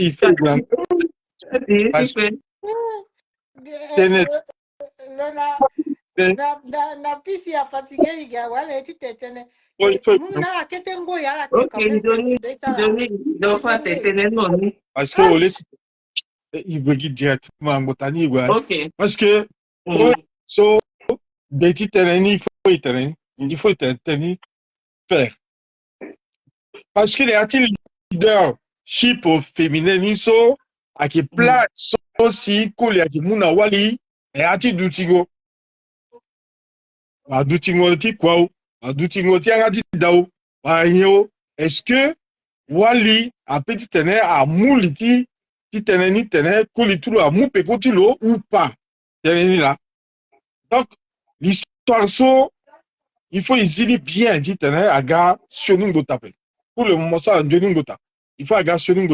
il fait grand. Na pisi ya fatigué, il y a wala tu t'étene. Muna ketengo ya te quand même. Johnny, donc fa t'étene non. Parce que il veut dire directement en botanique, ouais. Ok. Parce que, so, des petits terrains, il faut tenir, faire. Parce que les leadership au féminin, ils sont, à qui place aussi, cool, à qui mouna wali, et à ti d'outigo. À d'outigo, ti quoi, à d'outigo, ti à ti dao. Est-ce que wali, à petit tenir, à mouliti, ti tenir, ni tenir, cool, tout à mou, pécotilo, ou pas. Tenir là. Donc, l'histoire, so, il faut exiler bien, dit tenir, à gars, sur nous, tapé. Pour le moment, ça, il faut agir sur nous,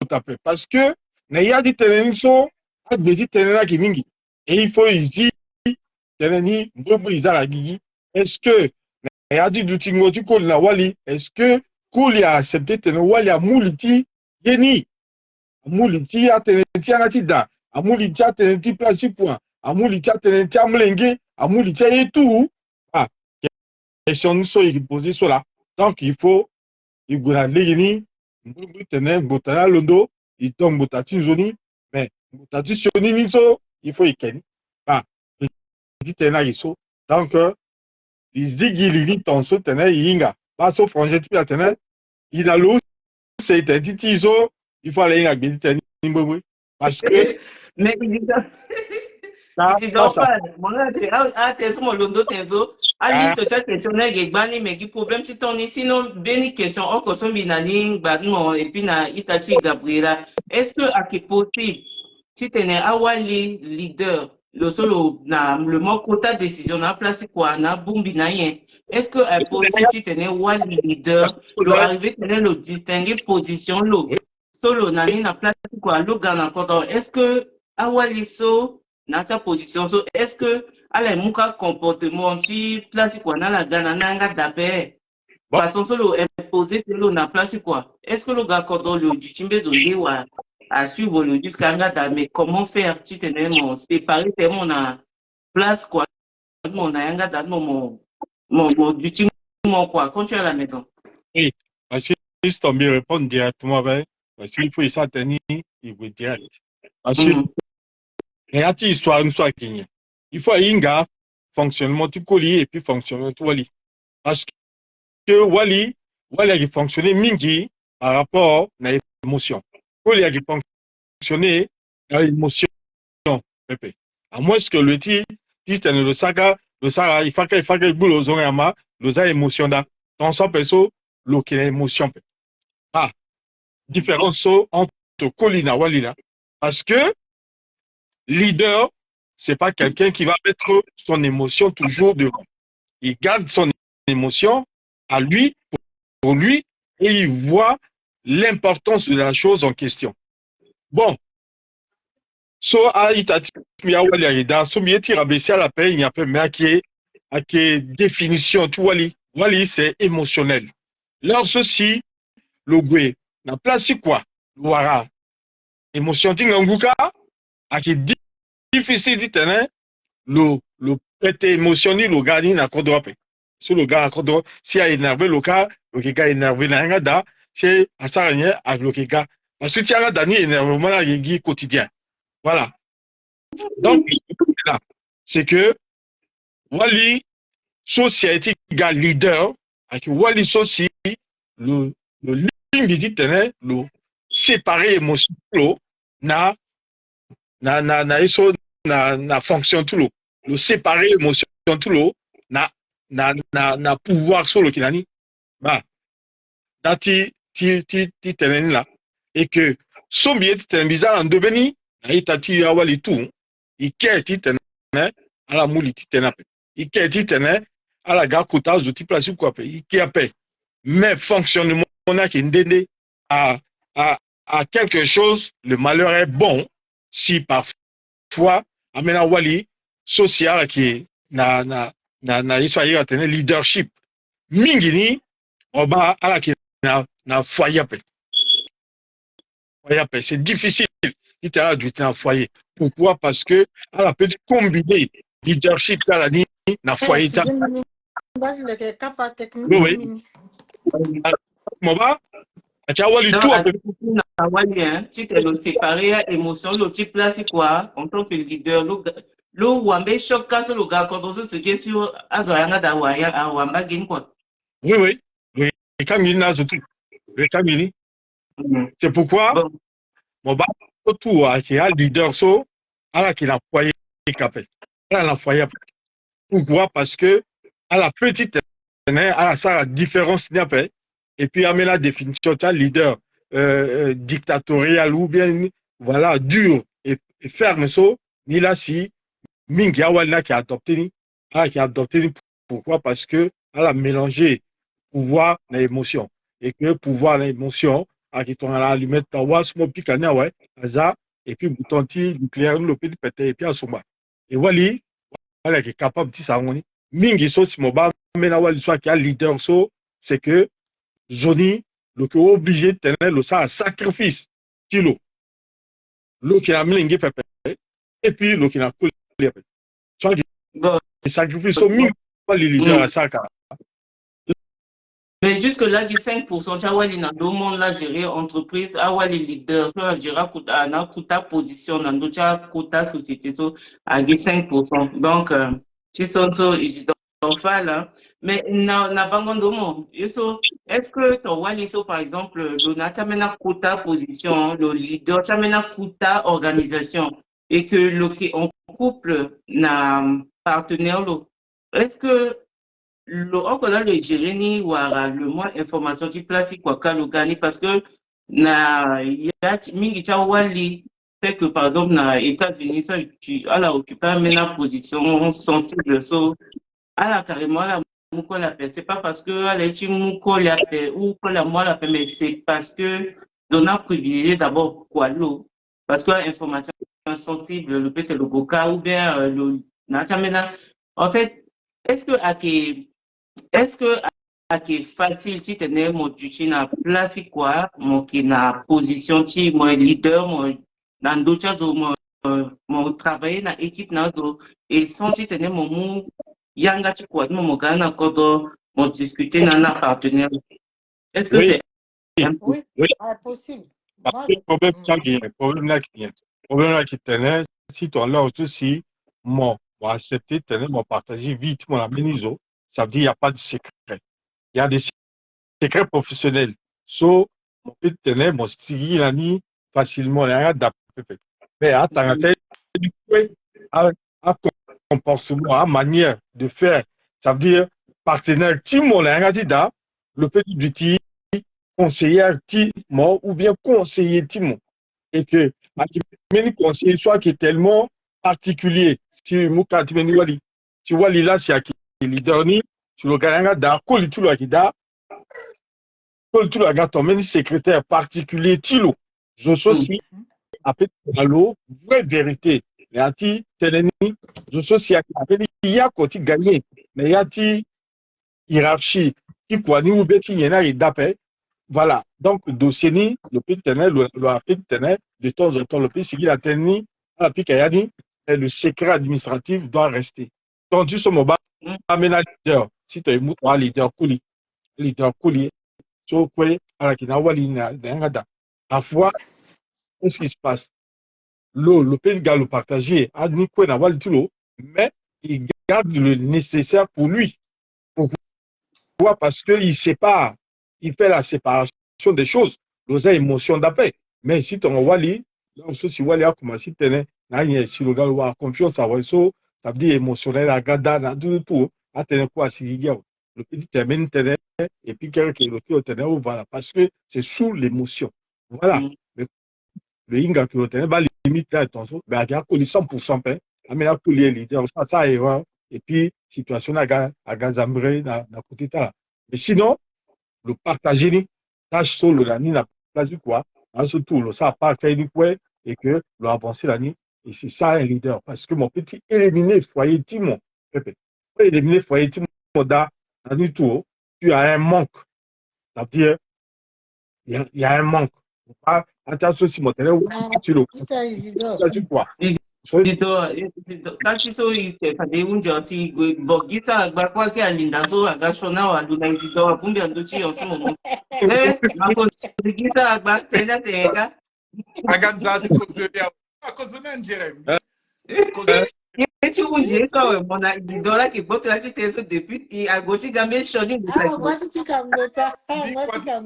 tapé. Parce que, n'a y a dit tenir, so, à dit tenir, qui mingi. Et il faut exiler, tenir, bobo, ils la gigi. Est-ce que, n'a y a dit du tingo, tu connais la wali, est-ce que, Kouli a accepté tenir wali à mouliti, yeni. Mouliti a tenir, tiens, da. A mouliti a tenir, ti place, point. A mouliti a tenir, ti amlenge. A mouliti a tout. Ah, question nous sont posées sur là. Donc, il faut, il faut aller, tenir, botana londo, il tombe botati zoni, mais botati sioni niso, il faut y ken. Ah, il dit tenir iso. Donc, il dit qu'il dit ton so tenir yinga. Pas so frangé tu tenir, il a l'eau, c'est un petit iso, il faut aller y tenir, parce que, mais il dit pas, mon attention, mon londo tenzo, à liste ta question na gebani, mais qui problème si ton sinon, béni question, encore son binani, badmo, et puis na itachi Gabriela. Est-ce que à qui possible, si tu es awali leader, le solo, na, le mot quota décision, na place quoi, na bumbi na yen. Est-ce que à possible, si tu es awali leader, le arriver, tu le distinguer position, lo, solo, nani na place quoi, lo gana kodo. Est-ce que awali so, na ta position, so, est-ce que allez muka comportement, tu place quoi, na la gana nanga d'abe. Façon solo imposer lo na place quoi. Est-ce que le gars kodo le du timbe zonde wa à suivre le jusqu'à mais comment faire tu tenais mon séparer tellement na place quoi mon yanga mon du timbe quoi quand tu es à la maison. oui, parce que si tu me répondre directement, parce qu'il faut y s'atteindre, il faut direct. Parce que, il y a une histoire, une histoire qui il faut y avoir fonctionnement du colis et puis fonctionnement du wali. Parce que wali a fonctionné mingi par rapport à l'émotion. Wali a fonctionné à l'émotion. À moins que le dit, le saga, il faut que boulot zonama, le za émotion da. Dans son perso, le qui est émotion. Ah, différence entre Colina Walina. Parce que leader, c'est pas quelqu'un qui va mettre son émotion toujours devant. Il garde son émotion à lui, pour lui, et il voit l'importance de la chose en question. Bon. So, a itati ya wali aida, so mieti rabesi à la paix, il n'y a pas mais à qui définition, tu wali. Wali, c'est émotionnel. Lors ceci, le goué, na place quoi? Wara. Émotion tinganguka, à qui difficile dit tenir, le pété émotionnel, le gars n'a pas droit. Si le gars a pas droit, si a énervé le gars énervé n'a rien da, c'est à ça rien avec le gars. Parce que tu as un énervement là, il est quotidien. Voilà. Donc, c'est que Wali, société égale leader, avec Wali Soci, le ligne dit tenir, le séparer émotion, na fonction tout le séparer émotion tout le na pouvoir sur le kinani, bah, ti tenir là, et que son billet est bizarre en devenir, il t'a dit à Wali tout, il quitte ti tenir, à la mouli ti tenir, il quitte ti tenir, à la gare cotage de ti place ou quoi, il quitte mais fonctionnement on a qui ndende à quelque chose, le malheur est bon si parfois amena wali social qui na israël a tenu leadership mingini oba ala qui na foyer c'est difficile il t'a dû être foyer. Pourquoi? Parce que à la petite combiner leadership à la ni na foyer ta oui Tu as wali Donc, tout à à peu. tu t'es le séparé, émotion, le type là, c'est quoi, en tant que leader, le wambe choc casse le gars, quand on se dit sur Azoyana d'Awaya, à Wamba Gin, quoi. Oui, oui. Le Camille n'a tout. Le Camille. C'est pourquoi, Bon, mon bas, tout, qui a leader, so, alors qu'il a foyer capé. Elle a foyer. Pourquoi? Parce que, à la petite, à la différence, et puis, à la définition, tu as leader dictatorial ou bien, voilà, dur et ferme, so, ni là, si, Mingi Awalina qui a adopté, pourquoi? Parce que, elle a mélangé pouvoir et émotion. Et que pouvoir et émotion, à qui ton allumette, ta was, mon pic, ouais, ça, et puis, bouton nucléaire, le petit pété, et puis, à son bas. Et voilà, elle est capable de ça. Mingi so si moba mena wali soit qui a leader so c'est que zoni le que obligé de tenir le ça sacrifice tilo le qui a mingi pepe et puis le qui a coulé soit qui bon, sacrifice so mingi pas le leader à ça. mais jusque-là, du 5%, tu as Wali dans le monde, là, gérer entreprise, à Wali leader, ça, gérer quota position, dans d'autres quota société, so, à 5%. Donc, tu sont, so, ils sont fa, là. Mais, na bangon de monde. Est-ce que ton Wali, so, par exemple, le tu as quota position, le leader, tu as quota organisation, et que le qui en couple, na partenaire, est-ce que okola le gérer wara le moins information du plastique kwa kalogani parce que na ya mingi cha wali fait que par exemple na États-Unis ça tu ala occuper une position sensible so ala carrément la muko la paix c'est pas parce que ala ti muko la paix ou quoi la moi la paix mais c'est parce que on a privilégié d'abord quoi l'eau parce que information sensible le peut le boca ou bien le na chamena en fait est-ce que à est-ce que c'est facile si tu es mon duty na place quoi mon qui na position ti mon leader mon dans d'autres choses mon travail na équipe na zo et sans tu tenais mon mou yanga ti quoi mon gana kodo mon discuter na partenaire est-ce que Oui, c'est impossible? Oui, oui, possible. parce Moi, que le problème là qui tenait si toi là aussi mon accepter tenir mon partager vite mon ameniso ça veut dire il n'y a pas de secret il y a des secret professionnel. So, mon petit tenait, mon style, il a mis facilement les gars d'APP. Mais à ta tête, à comportement, à manière de faire, ça veut dire partenaire, Timon, les gars d'Ida, le petit du Ti, conseiller Timon, ou bien conseiller Timon. Et que, à qui conseiller, soit qui est tellement particulier, si Mouka, tu vois, là, c'est à qui leader, tu le gars d'A, tout le gars tout le gars, ton secrétaire particulier, Tilo. Je suis aussi, après, l'eau, vraie vérité. Mais à ti, je suis aussi, après, il y a côté gagné. Mais il y a ti, hiérarchie, qui quoi, ni ou bien, il y en a, il d'appel. Voilà. Donc, dossier ni, le petit tenait, le petit tenait, de temps en temps, le petit, il a tenu, la pique a dit, le secret administratif doit rester. Tandis que mon bas, leader, si tu es un leader couli, so kwe ala kina wali na ngada parfois qu'est-ce qui se passe le pays gars le partager a ni kwe na wali tulo mais il garde le nécessaire pour lui pourquoi parce que il sépare il fait la séparation des choses les émotions d'après mais si ton wali là aussi si wali a commencé tenir na y si le gars a confiance à wali so ça veut dire émotionnel à gada na tout à tenir quoi si le petit termine tenir et puis quelqu'un qui est le tenir voilà parce que c'est sous l'émotion voilà mais le inga qui le tenir va limiter attention mais à quoi 100% pain mais à tous les leaders ça erreur et puis situation à gazambré na côté là mais sinon le partager ni tâche solo la ni la place du quoi en surtout le ça pas faire du quoi et que le avancer la ni et c'est ça un leader parce que mon petit éliminer foyer Timon éliminer foyer Timon da du tout tu as un manque c'est-à-dire il y a un manque attention si mon télé tu le Mr. Isidore, tu quoi Kachiso kade unja oti bogita bakwa ke alindazo agashona wa luna isidora kumbi anduchi yosumo. Makonzigita agba tenda tenga. Aganza se cozinha. A cozinha é Jeremy. Eti unje so mona isidora ki boto ati teso depuis i agoti gambe shoni de Ah, like. moi, tu t'as Dis moi, quoi? tu t'as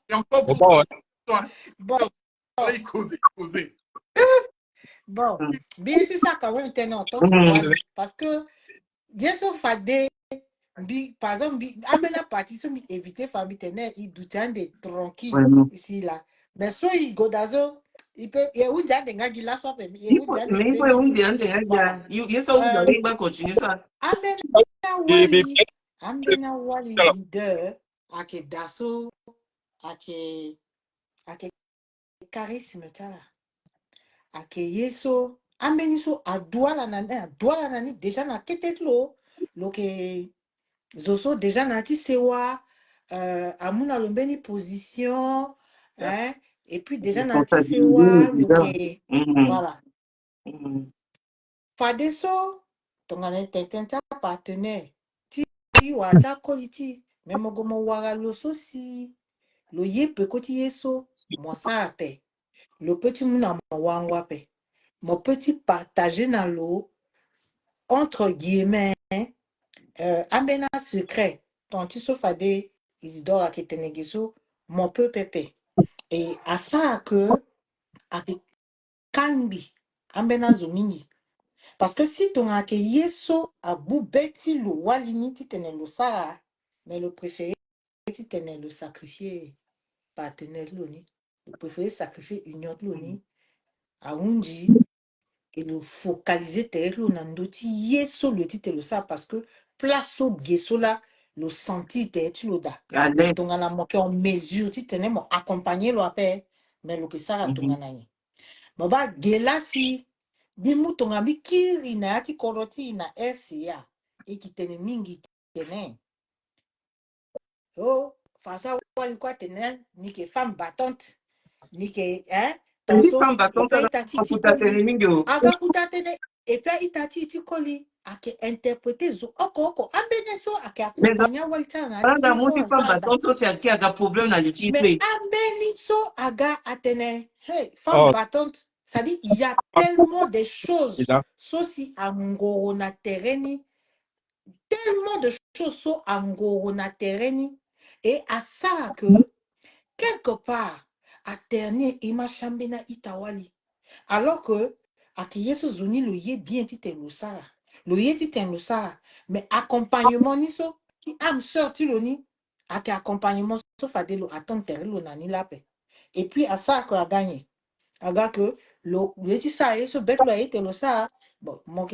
J'ai encore Bon, beaucoup ouais. de temps. Bon, Allez, causer. bon. Bien, c'est ça quand même, en tant que Wally. Parce que, bien sûr, Fadé, par exemple, amena parti, so mi éviter famille tenait, il doutait des tranquilles ici, là. Mais so, il godazo, il peut, il y a où déjà des gars qui la soient, il y a où déjà des Mais pays. unje ante Voilà. ya. You so unja limba continue ça. Amena Wally leader, ake daso, ake charisme, tala. Ake yeso, ambeni so adouala nani déjà na ketet lo ke zoso déjà na ti sewa amuna lombeni position hein et puis déjà na ti sewa lo ke voilà fadeso tongana tententa partenaire ti wa ta koliti memogomo wara lo so si lo ye pe koti yeso mo sa pe le petit muna mo wangwa pe mon petit partager dans l'eau, entre guillemets, amena secret, tant il se fade, Isidore a ketenegisu, mon peu pépé. Et à ça que, avec Kambi, amena zomini. Parce que si ton a ke yeso, a boubeti lo walini, titene lo sara, mais le préféré, titene lo sacrifier, partenaire loni. Le préféré sacrifier union loni, a unji, et le focaliser terre nandoti yeso le titre le ça parce que place au gesso là le senti tu le da mais ton la moqué en mesure tu tenais mon accompagner le appel mais le que ça a ton anani bon ba gela si bimu ton ami kiri na ati koroti na SCA et qui tenait mingi tenait oh face à quoi tenait ni que femme battante ni que hein tanso et puis tati koli aga kutatene et puis itati tikoli ake interpréter zo oko ambene so ake accompagner walta na Anda ti so muti famba asada tonto ti aki aga problème na lichi mais play. ambeni so aga atene hey femme battante ça dit il y a tellement de choses sosi angoro na terreni tellement de choses so angoro na terreni et à ça que quelque part à terni ima shambena itawali alors que ake yesu zuni lo ye bien tite lo sara lo ye tite lo sara mais accompagnement ni so ki am sorti lo ni ake accompagnement so fade lo attendre terre lo nani lape et puis à ça que a gagné aga que lo ti ça yesu bet lo ye te lo sara bon mon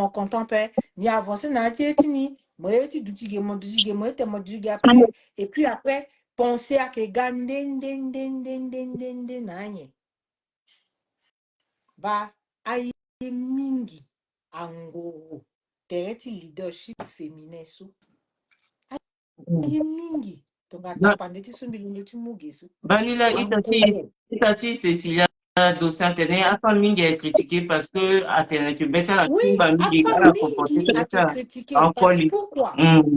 content pe ni avancer na ti etini mo ye ti dutige mo te mo dutige après et puis après penser à que ganden den nanye ba aye mingi angoro tereti leadership féminin so aye mingi to gata pandeti so mbilungu ti mugesu Banila itati Cecilia dos Antenne afa mingi est critiqué parce que Atene tu beta la oui kimba mingi afa ala comporter mingi a te ça critiqué en parce poli. pourquoi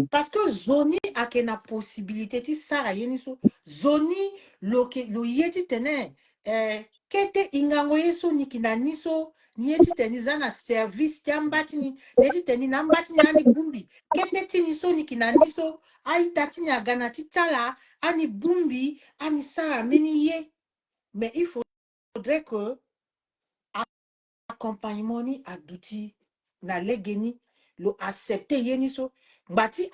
parce que zoni a ke na possibilité ti sara yeni so zoni lo yeti tene kete ingango yeso niki na niso ni yeti teni zana service ti ambati ni yeti teni na ambati ni ani bumbi kete ti niso niki na niso aita ti ni agana ti tala ani bumbi ani sara meni ye mais il faudrait que accompagnement ni aduti na legeni lo accepter yeni so ngati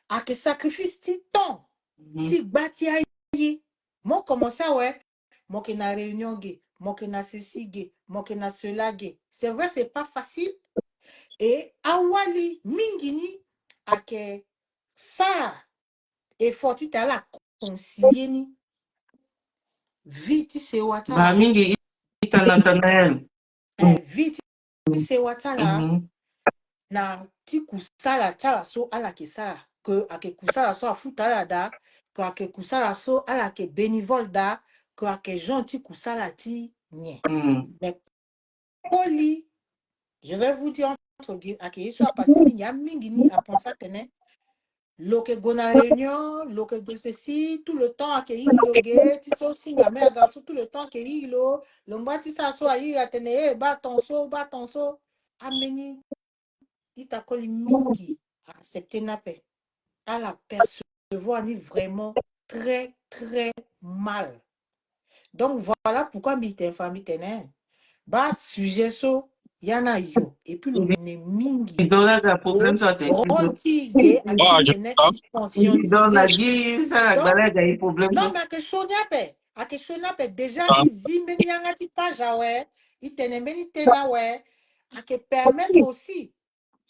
ake sacrifice ti temps ti gbati aye mon commence ouais mon que na réunion gay mon que na ceci gay mon que na cela gay c'est vrai c'est pas facile et awali mingini ake ça et faut ti tala conseiller ni vite se Ba watala mingi itanantanael. vite se watala na ti kusala tala so ala ke sala que ake kusala so afutala da que ake kusala so ala ke bénévole da que ake gens ti kusala ti nye mais Koli, je vais vous dire entre guillemets, à qui soit passé, il y a mingini à penser que loke gona réunion, loke go ceci, tout le temps à qui loge, tu so singa mais garçon tout le temps qui lo, lomba tu sa so ayi à tene, ba ton so, ameni, ita koli mingi, accepter nape, à la percevoir ni vraiment très, très mal. Donc voilà pourquoi miten famille tene, ba sujet so, yana yo, et puis le mingi. Il donne un problème sur tes Ronti à Ah, qui je- tenait ah, il donne la conscientisé. vie, ça la Donc, balade a un problème. non, mais que à que Shonape, déjà, ah, il zimeni yangati page, ouais, il tenait meni tena, ouais, à que permettre aussi,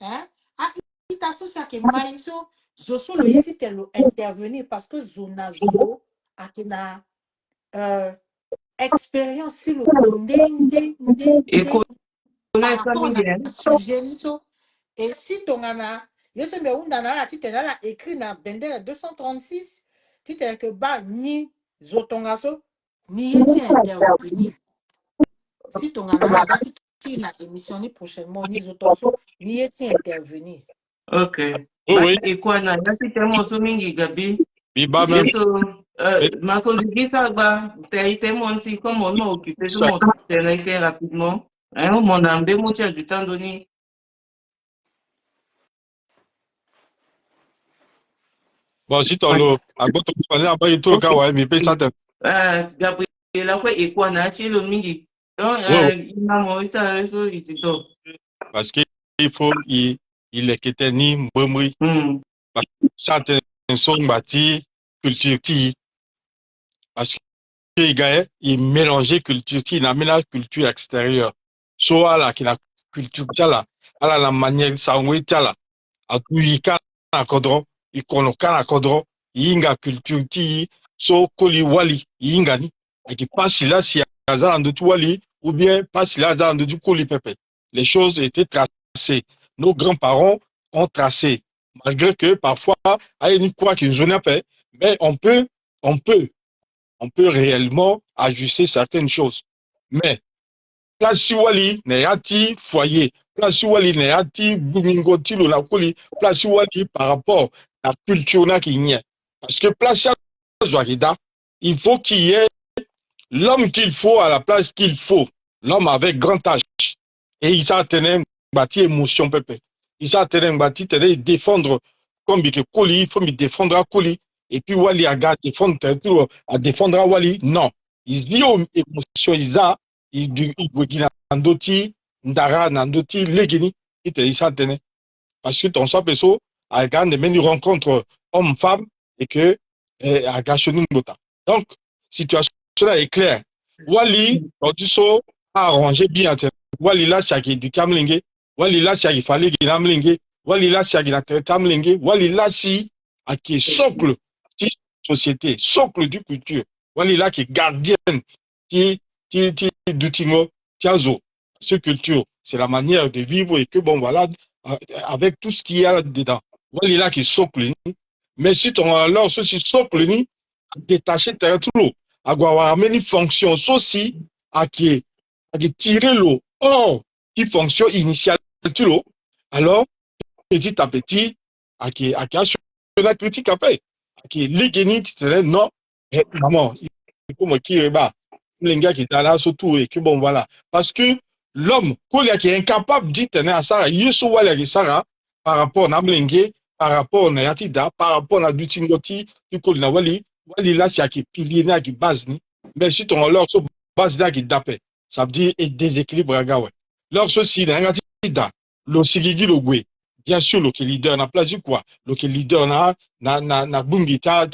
hein, à il t'associe à que maïso, zoso le yeti telo intervenir parce que zonazo, à que na, expérience, si le Et par connaît ça rapport bien. à sujet, et si ton ana, je sais mais où dans tu t'es là écrit dans Bendel 236, tu t'es que bah ni zotongaso ni yeti intervenir. Si ton ana a dati qui na émissionné prochainement ni zotonso ni yeti intervenir. Ok. oui, oui, Et quoi, na yasi temo so mingi gabi. Biba même. Yeso, Mais ma conduite ba, t'as été mon si, comme on m'a occupé, je ça, m'en suis été rapidement. Hein, mon âme, mon tiers du temps donné. bon, si ton lot, à quoi tu parlais, après, il tout le cas, ouais, mais paye ça, Gabriela, quoi, et quoi, na, tu le mingi. Donc, oui, oui, il m'a montré un réseau, il dit, donc. parce qu'il faut, il est quitté ni mbomri, parce que certains sont bâtis, culture qui, parce que, gars, il mélangeait culture qui, il amène la culture extérieure. Soit là, qu'il a culture, là, la manière, ça, oui, là, à tout, il a kodro, il kono kana kodro, inga culture ti so koli wali inga ni aki pasi là si azan de wali ou bien pasi là azan de koli pepe. Les choses étaient tracées. Nos grands-parents ont tracé, malgré que parfois il y a quoi qui nous pas, mais on peut réellement ajuster certaines choses. Mais place wali na yati foyer, place wali na yati bumingo tilo la koli, place wali par rapport à la culture na qui n'y parce que place Zouarida, il faut qu'il y ait l'homme qu'il faut à la place qu'il faut, l'homme avec grand âge, et il s'attendait bâti émotion pépé, il s'attendait bâti défendre comme que koli, il faut me défendre à koli, et puis wali à défendre à défendre à wali, non, il dit aux émotions il nandoti ndara nandoti legeni ite isa tene parce que ton sapeso a gagné une rencontre homme-femme et que a gâché ngota. Donc situation là est claire. Wali Oduso a arrangé bien Wali là c'est du kamlenge, Wali là c'est fallait ginamlenge, Wali là c'est na tamlenge, Wali là si a qui socle de société, socle du culture. Wali là qui est gardienne du tingo tiazo. Ce culture, c'est la manière de vivre et que bon voilà avec tout ce qu'il y a dedans. Wali là qui socle ni. Mais si ton alors ceci socle ni détacher terre tout l'eau, avoir amener fonction aussi à qui tirer l'eau hors qui fonction initiale tout l'eau. Alors petit à petit à qui la critique après à qui ligeni non maman il faut me qui bas les gars qui étaient là surtout et que bon voilà parce que l'homme qui est incapable d'y tenir à ça il se voit les ça par rapport à Mlenge par rapport à Yatida par rapport à Dutingoti du coup na wali là c'est qui pilier na qui base ni mais si ton leur so base là qui d'appel ça veut dire et déséquilibre gars ouais leur ceci na Yatida le sigigi le gwe bien sûr le leader na place quoi le leader na bungi ta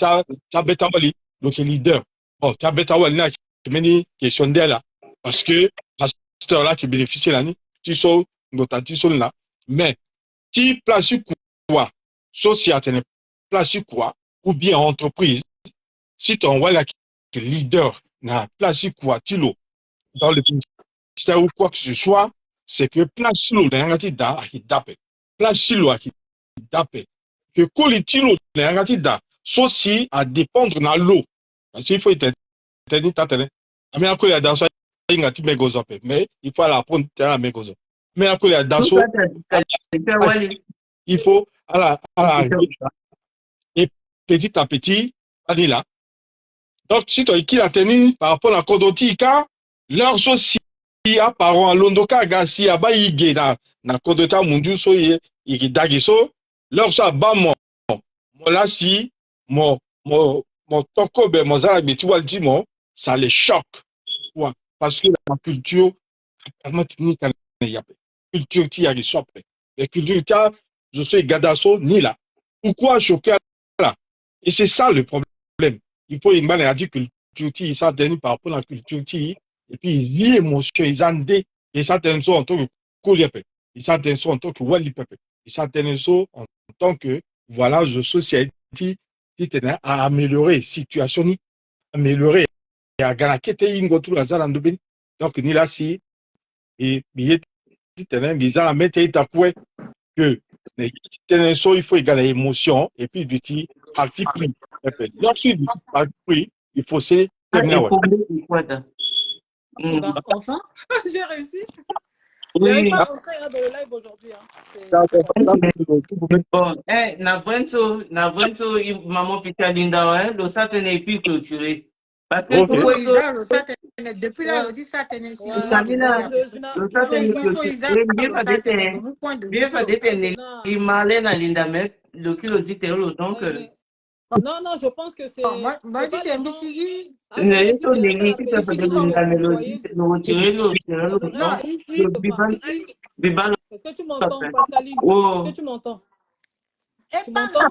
beta wali le leader bon ta beta wali na many questions là parce que pasteur là qui bénéficie l'année tu so notati so là mais ti place quoi société place quoi ou bien entreprise si ton wala qui leader na place quoi tilo dans le ministère ou quoi que ce soit c'est que place lo na ngati da a dape place lo a dape que kolitilo na ngati da ceci à dépendre na l'eau parce qu'il faut être tani tatene amia ko ya da so ingati megozo pe. Mais il faut apprendre à megozo. Mais à quoi Tout dasso, ça, t'as Wally. il faut à la et petit à petit, aller là. Donc, si tu as écrit la tenue par rapport à la Kodotika, leur chose, si a parents à Londoka, Gassi, à Baïgé, na Kodota Mundu, so, Dagiso, leur soit bas mon là, si, mon toko, ben, mon zarabe, tu vois le dimon, ça les choque. Ouais. Parce que la culture, vraiment, il y a culture qui a des sopes. La culture, je suis Gadasso, ni là. Pourquoi choquer là? Et c'est ça le problème. Il faut une manière de culture qui ça donne par rapport à la culture qui et puis ils y émotion ils en dé et ça donne ça en tant que coulier et ça donne ça en tant que wali pepe et ça donne ça en tant que voilà je société qui tenait à améliorer situation ni améliorer et à gagner ingo tout la zala ndobin donc ni là si et billet qui tenait bizarre à mettre ta coué que il faut égaler l'émotion et puis du petit parti pris. Lorsqu'il dit parti pris, il faut se terminer. Bah, enfin, j'ai réussi. Oui. Pas rentrer dans le live aujourd'hui. Bon, na Vrenzo, maman Pita Linda, le satin est plus clôturé. Parce que pourquoi ils ont. Depuis là, le dit ça, Il faut il m'allait dans Linda, mais le kilo dit donc. Non, je pense que c'est. Moi, dit t'es Missigui. Mais il faut négliger que c'est la mélodie, le retirer le Est-ce que tu m'entends, Pascaline? Est-ce que tu m'entends? Tu m'entends?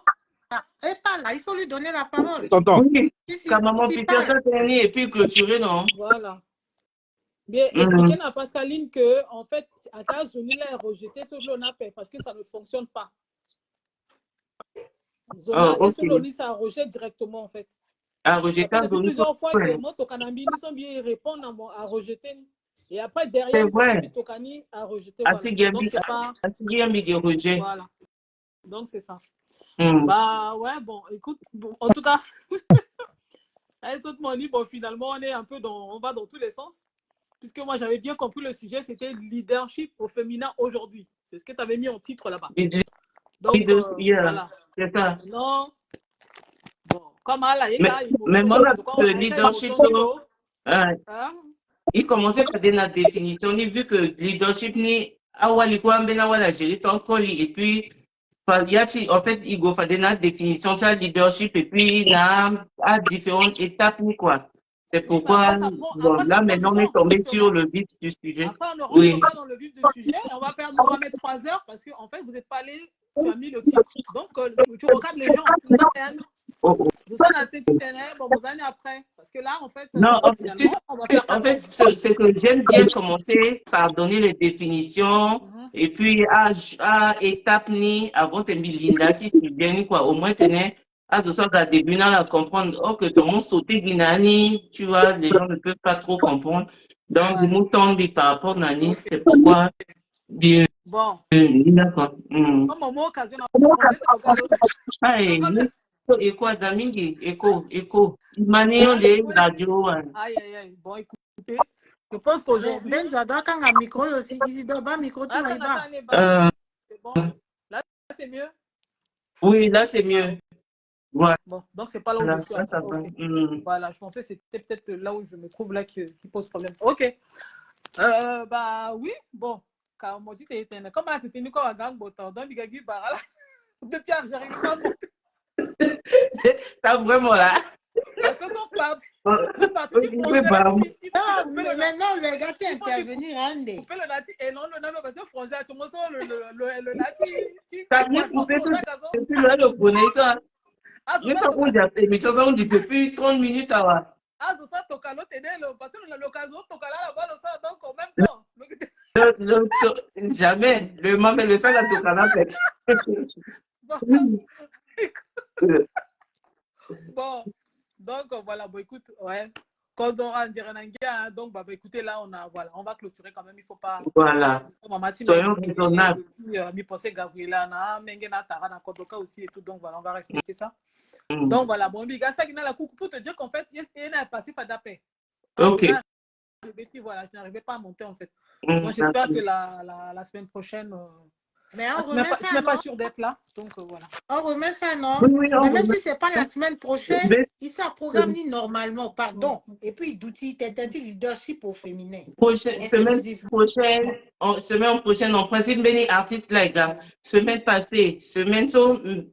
Et pas là, il faut lui donner la parole. Oui, quand maman Peter et puis clôturer, non? Voilà. Bien, expliquer à Pascaline que, en fait, à Kazuni, elle a rejeté ce Jonapé parce que ça ne fonctionne pas. Zona et Soloni, ça rejette directement, en fait. À rejeter, depuis plusieurs fois que moi, Tokanambi, nous sommes bien répondre à rejeter. Et après, derrière, Tokani a rejeté. Voilà. Donc, c'est pas. Voilà. Donc, c'est ça. Bah, ouais, bon, écoute, bon, en tout cas, bon, finalement, on est un peu on va dans tous les sens. Puisque moi, j'avais bien compris le sujet, c'était leadership au féminin aujourd'hui. C'est ce que tu avais mis en titre là-bas. Donc, voilà. C'est ça. Non. Bon, comme à la mais moi, le leadership, il commençait par donner la définition. Il vu que leadership ni et puis en fait, il faut faire une définition de leadership et puis à différentes étapes quoi. C'est pourquoi là maintenant on est tombé sur le vif du sujet. Après on rentre dans le vif du sujet et on va mettre 3 heures parce qu'en fait vous n'êtes pas allé, tu as mis le titre. Donc tu regardes les gens. Vous en avez vous allez après. Parce que là, en fait, non, en fait, c'est que j'aime bien commencer par donner les définitions et puis à étape ni avant de Linda, si c'est bien quoi, au moins tenez à de sorte à début à comprendre que ton monde sauté Nani, tu vois, les gens ne peuvent pas trop comprendre. Donc, du mouton par rapport à Nani, c'est pourquoi bien. Bon. D'accord. Comme occasion, et quoi, Damingi, écho. Manière de radio. Aïe. Bon, écoutez, je pense qu'aujourd'hui. J'adore quand un micro aussi. Isidore, micro, tout c'est bon. Là, c'est mieux? Oui, là, c'est mieux. Ouais. Bon, donc c'est pas là où je suis. Okay. Voilà, je pensais que c'était peut-être là où je me trouve là qui pose problème. Ok. Bah oui, bon. Car moi aussi, comme là, tu étais mis comme un gang, donc Bigagi, bah là, depuis j'arrive pas à monter. T'as vraiment là. Parce que sont partis du projet. Maintenant, le gars qui intervenir, Andy. Couper le nati et non le name parce que frangé à tout le monde, le nati. T'as bien coupé tout. Depuis le connaître. Je sais où j'ai mais tu as dit depuis 30 minutes à la. Ah, c'est ça, Tokalo, t'es né, parce que l'occasion, Tokala, la balle, ça, donc en même temps. Jamais. Le maman fait le sang à Tokala. Bon, donc voilà, bon, écoute, ouais. Quand on va dire un donc, bah, écoutez, là, on va clôturer quand même, il ne faut pas. Voilà. Soyons raisonnables. Mi pensé Gabriela, Mengena, Tara, Kodoka aussi et tout, donc voilà, on va respecter ça. Donc voilà, bon, Biga, ça, il y a la coucou pour te dire qu'en fait, il y a un passif à d'appel. Ok. de bêtises, voilà, je n'arrivais pas à monter en fait. Mm, Donc j'espère que la semaine prochaine, Mais on je remet ne ça, suis même pas non? sûre d'être là. Donc voilà. On remet ça, non? Oui, oui, Mais on même remet. si ce n'est pas la semaine prochaine, Mais il s'est programme ni normalement, pardon. Et puis, d'outils, t'es leadership au féminin. Exclusivement. Semaine prochaine, en principe, béni artiste là, gars. Semaine passée, semaine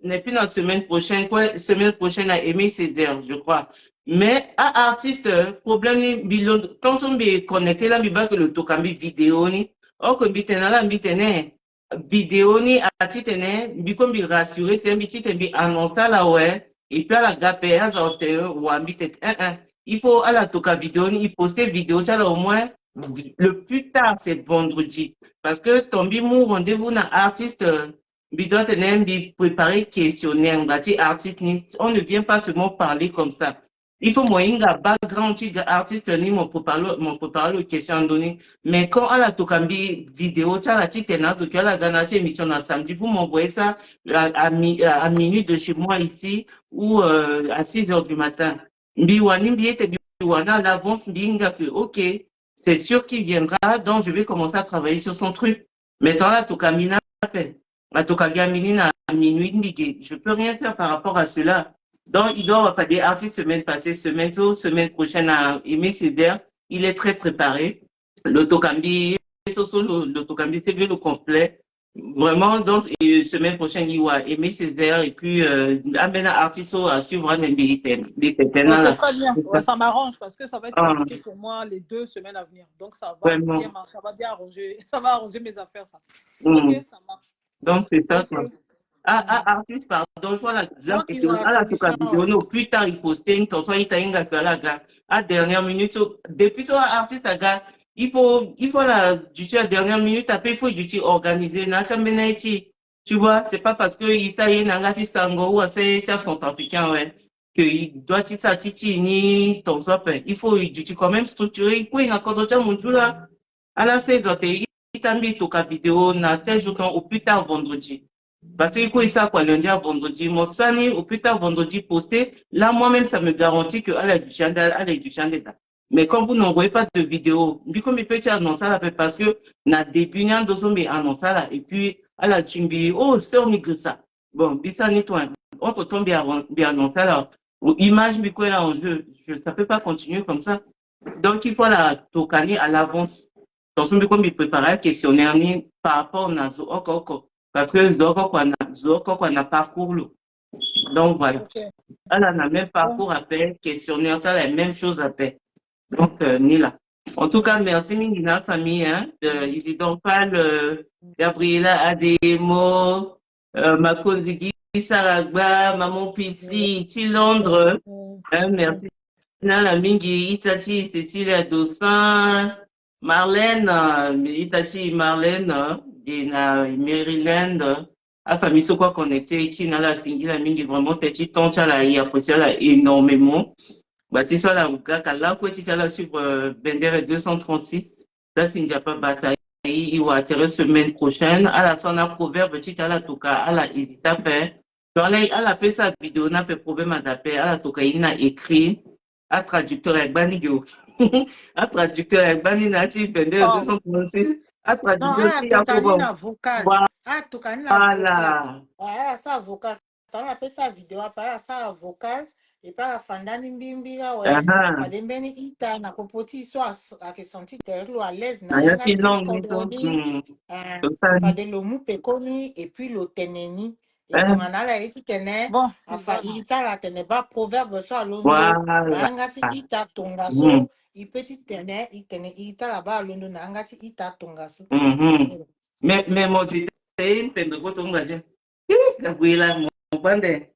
n'est plus notre semaine prochaine, quoi, semaine prochaine à Aimé Césaire, je crois. Mais à artiste, problème ni bilon, quand on est connecté là, il que le tokambi vidéo ni, or que bitena là, bitene, vidéo ni artiste ne, biko bi rassuré, t'es bi tite bi annoncer là, ouais, et puis à la gapé, à genre, ou à bitete, il faut à la toka vidéo, il poster vidéo, tu as au moins le plus tard, c'est vendredi. Parce que ton bimou rendez-vous dans artiste, bidon tenem bi préparer questionnaire, artiste, on ne vient pas seulement parler comme ça. Il faut moyen background artiste ni mon préparer le question donné. Mais quand à la tokambi vidéo, tu as la petite tu as la ganache émission dans samedi, vous m'envoyez ça à minuit de chez moi ici ou à 6 heures du matin. Biwani biete biwana à l'avance binga que ok, c'est sûr qu'il viendra, donc je vais commencer à travailler sur son truc. Maintenant la tokamina la tokagamini à minuit, je peux rien faire par rapport à cela. Donc, il doit avoir des artistes semaine passée, semaine prochaine à Aimé Césaire. Il est très préparé. L'autokambi, l'autokambi, c'est le complet. Vraiment, donc, semaine prochaine, il va Aimé Césaire et puis, Amena Artiso à suivre un Ouais, c'est très bien. Ouais, ça m'arrange parce que ça va être compliqué pour moi les 2 semaines à venir. Donc, ça va bien arranger, ça va arranger mes affaires, ça. Ok, ça marche. Donc, c'est ça, Ok. quoi. Artiste, pardon, il faut la Donc, il y aura la solution, vidéo, non, plus tard, il postait une tension, il t'a une à dernière minute, depuis ça, artiste, il faut la, du à dernière minute, après, il faut du organiser, tu vois, c'est pas parce que il s'est nangati sango ou assez, tu as son africain, ouais, que il doit être ça, titi, ni, ton soit, il faut du quand même structurer, il faut une accord de mon là, à la saison, il t'a mis ton vidéo, na tel jour, au plus tard vendredi. Parce que quoi, ça, quoi, lundi à vendredi, Motsani, au plus tard vendredi posté, là, moi-même, ça me garantit que elle est du channel. Mais quand vous n'envoyez pas de vidéo, du coup, il peut être annoncé là, parce que, na début, n'y a d'autres, mais annoncé là, et puis, à la chimbi, oh, sœur, ni ça. Bon, bisa, ni toi, on te tombe bien annoncé là. Ou image, mais quoi, là, en jeu, ça peut pas continuer comme ça. Donc, il faut la tocaner à l'avance. Attention, comme il prépare un questionnaire, ni par rapport à zo, parce que Zoko, a parcours. Donc, voilà. Okay. Elle a le même parcours à faire, questionnaire, elle a la même chose à faire. Donc, ni là. En tout cas, merci, Mingina, famille, hein, Isidore Pal, Gabriela Ademo, Mako Ziggy, Saragba, Maman Pissi, Iti Londres, hein, merci. La Mingi, Itachi, Cécilia Dossin, Marlène, Itachi Marlène, et Maryland, à famille sur quoi connecté, qui n'a la singila Mingi vraiment petit ton chala y apprécie énormément. Baptiste la Rukaka, là, quoi, tu la suivre Bender 236, là, c'est déjà pas bataille. Il va atterrir semaine prochaine. À la son proverbe, tu la toka, à la hésite à faire. Dans là, à la paix sa vidéo, n'a pas problème à taper, à la toka, il a écrit, à traducteur avec Banigio. À traducteur avec Baninati, Bender 236. À non, traducteur, à il y a Tokanina vocal. À Tokanina vocal. voilà. Ça vocal. On a fait ça vidéo, après ça vocal. Et puis à Fandani Mbimbiga, ouais. Fadembeni Ita, na kopoti soit à que senti terre à l'aise, na yangati kodroni. Fadelo pekoni et puis le teneni. Et ton anala eti tene. Bon, enfin, ita la tene ba proverbe soit l'ondo. Voilà. Yangati Ita tongaso. Il petit tene, il tene, ita là-bas l'ondo, na yangati Ita tongaso. Mais mon dit, c'est une peine de quoi ton gage. Gabriela, mon bandé.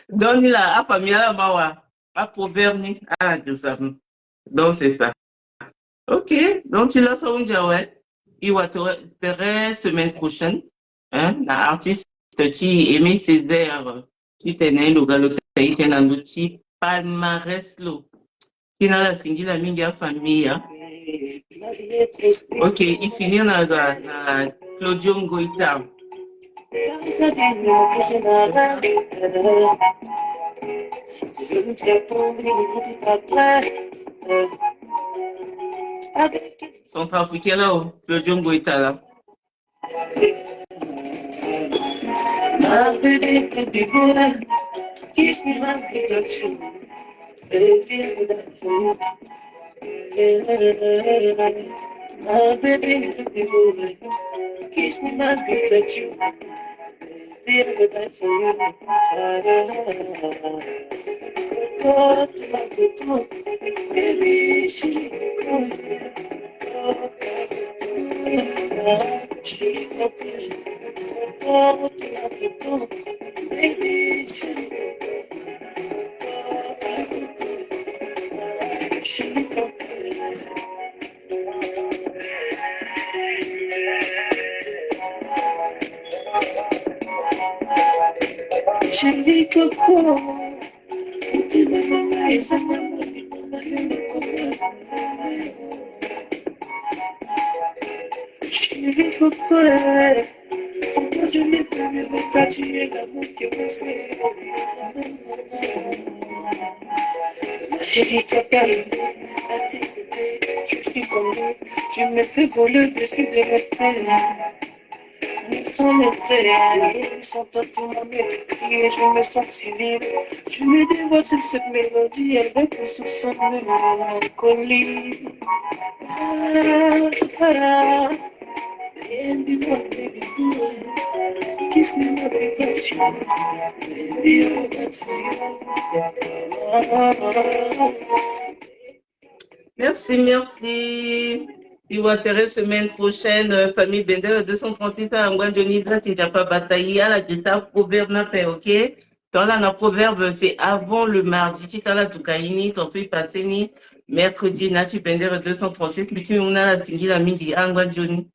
Donc, il a famille à la mawa, à proverbe, à ça. Donc, c'est ça. Ok, donc il a ça un ouais. Il va te semaine prochaine. Hein, l'artiste qui Aimé Césaire, qui tenait le galoté, il tenait un outil palmarès lo. Qui n'a la singila minga famille. Hein. Ok, il finit dans la Claudio Ngoïta. Centrafricain là, le Djongo est là. My baby, baby boy, kiss me my affection. Baby, that's you. My baby, baby boy, kiss me my affection. Baby, that's you. Oh, to baby, she baby, she coco. Chérie coco, faut que je n'ai plus mes vrais, tu es l'amour qui me fait. Chérie, t'as perdu à t'écouter, je suis comme lui, tu me fais voler au-dessus de mes têtes. Sans effet, sans toi tout mon écrit, je me sens si libre. Je me dévoile sur cette mélodie avec le soupçon de mélancolie. Baby, what baby do? Kiss me, my baby, baby, all that for you. Merci, merci. Iwatere semaine prochaine, famille Bender 236 à Angwa Jonisa, si tu n'as pas bataillé, à la guitare, proverbe n'a pas, ok? Dans la proverbe, c'est avant le mardi, tu t'as la Tukaini, tortue passeni, mercredi, Nachi Bender 236, mais tu m'as la singi la midi, Angwa Joni.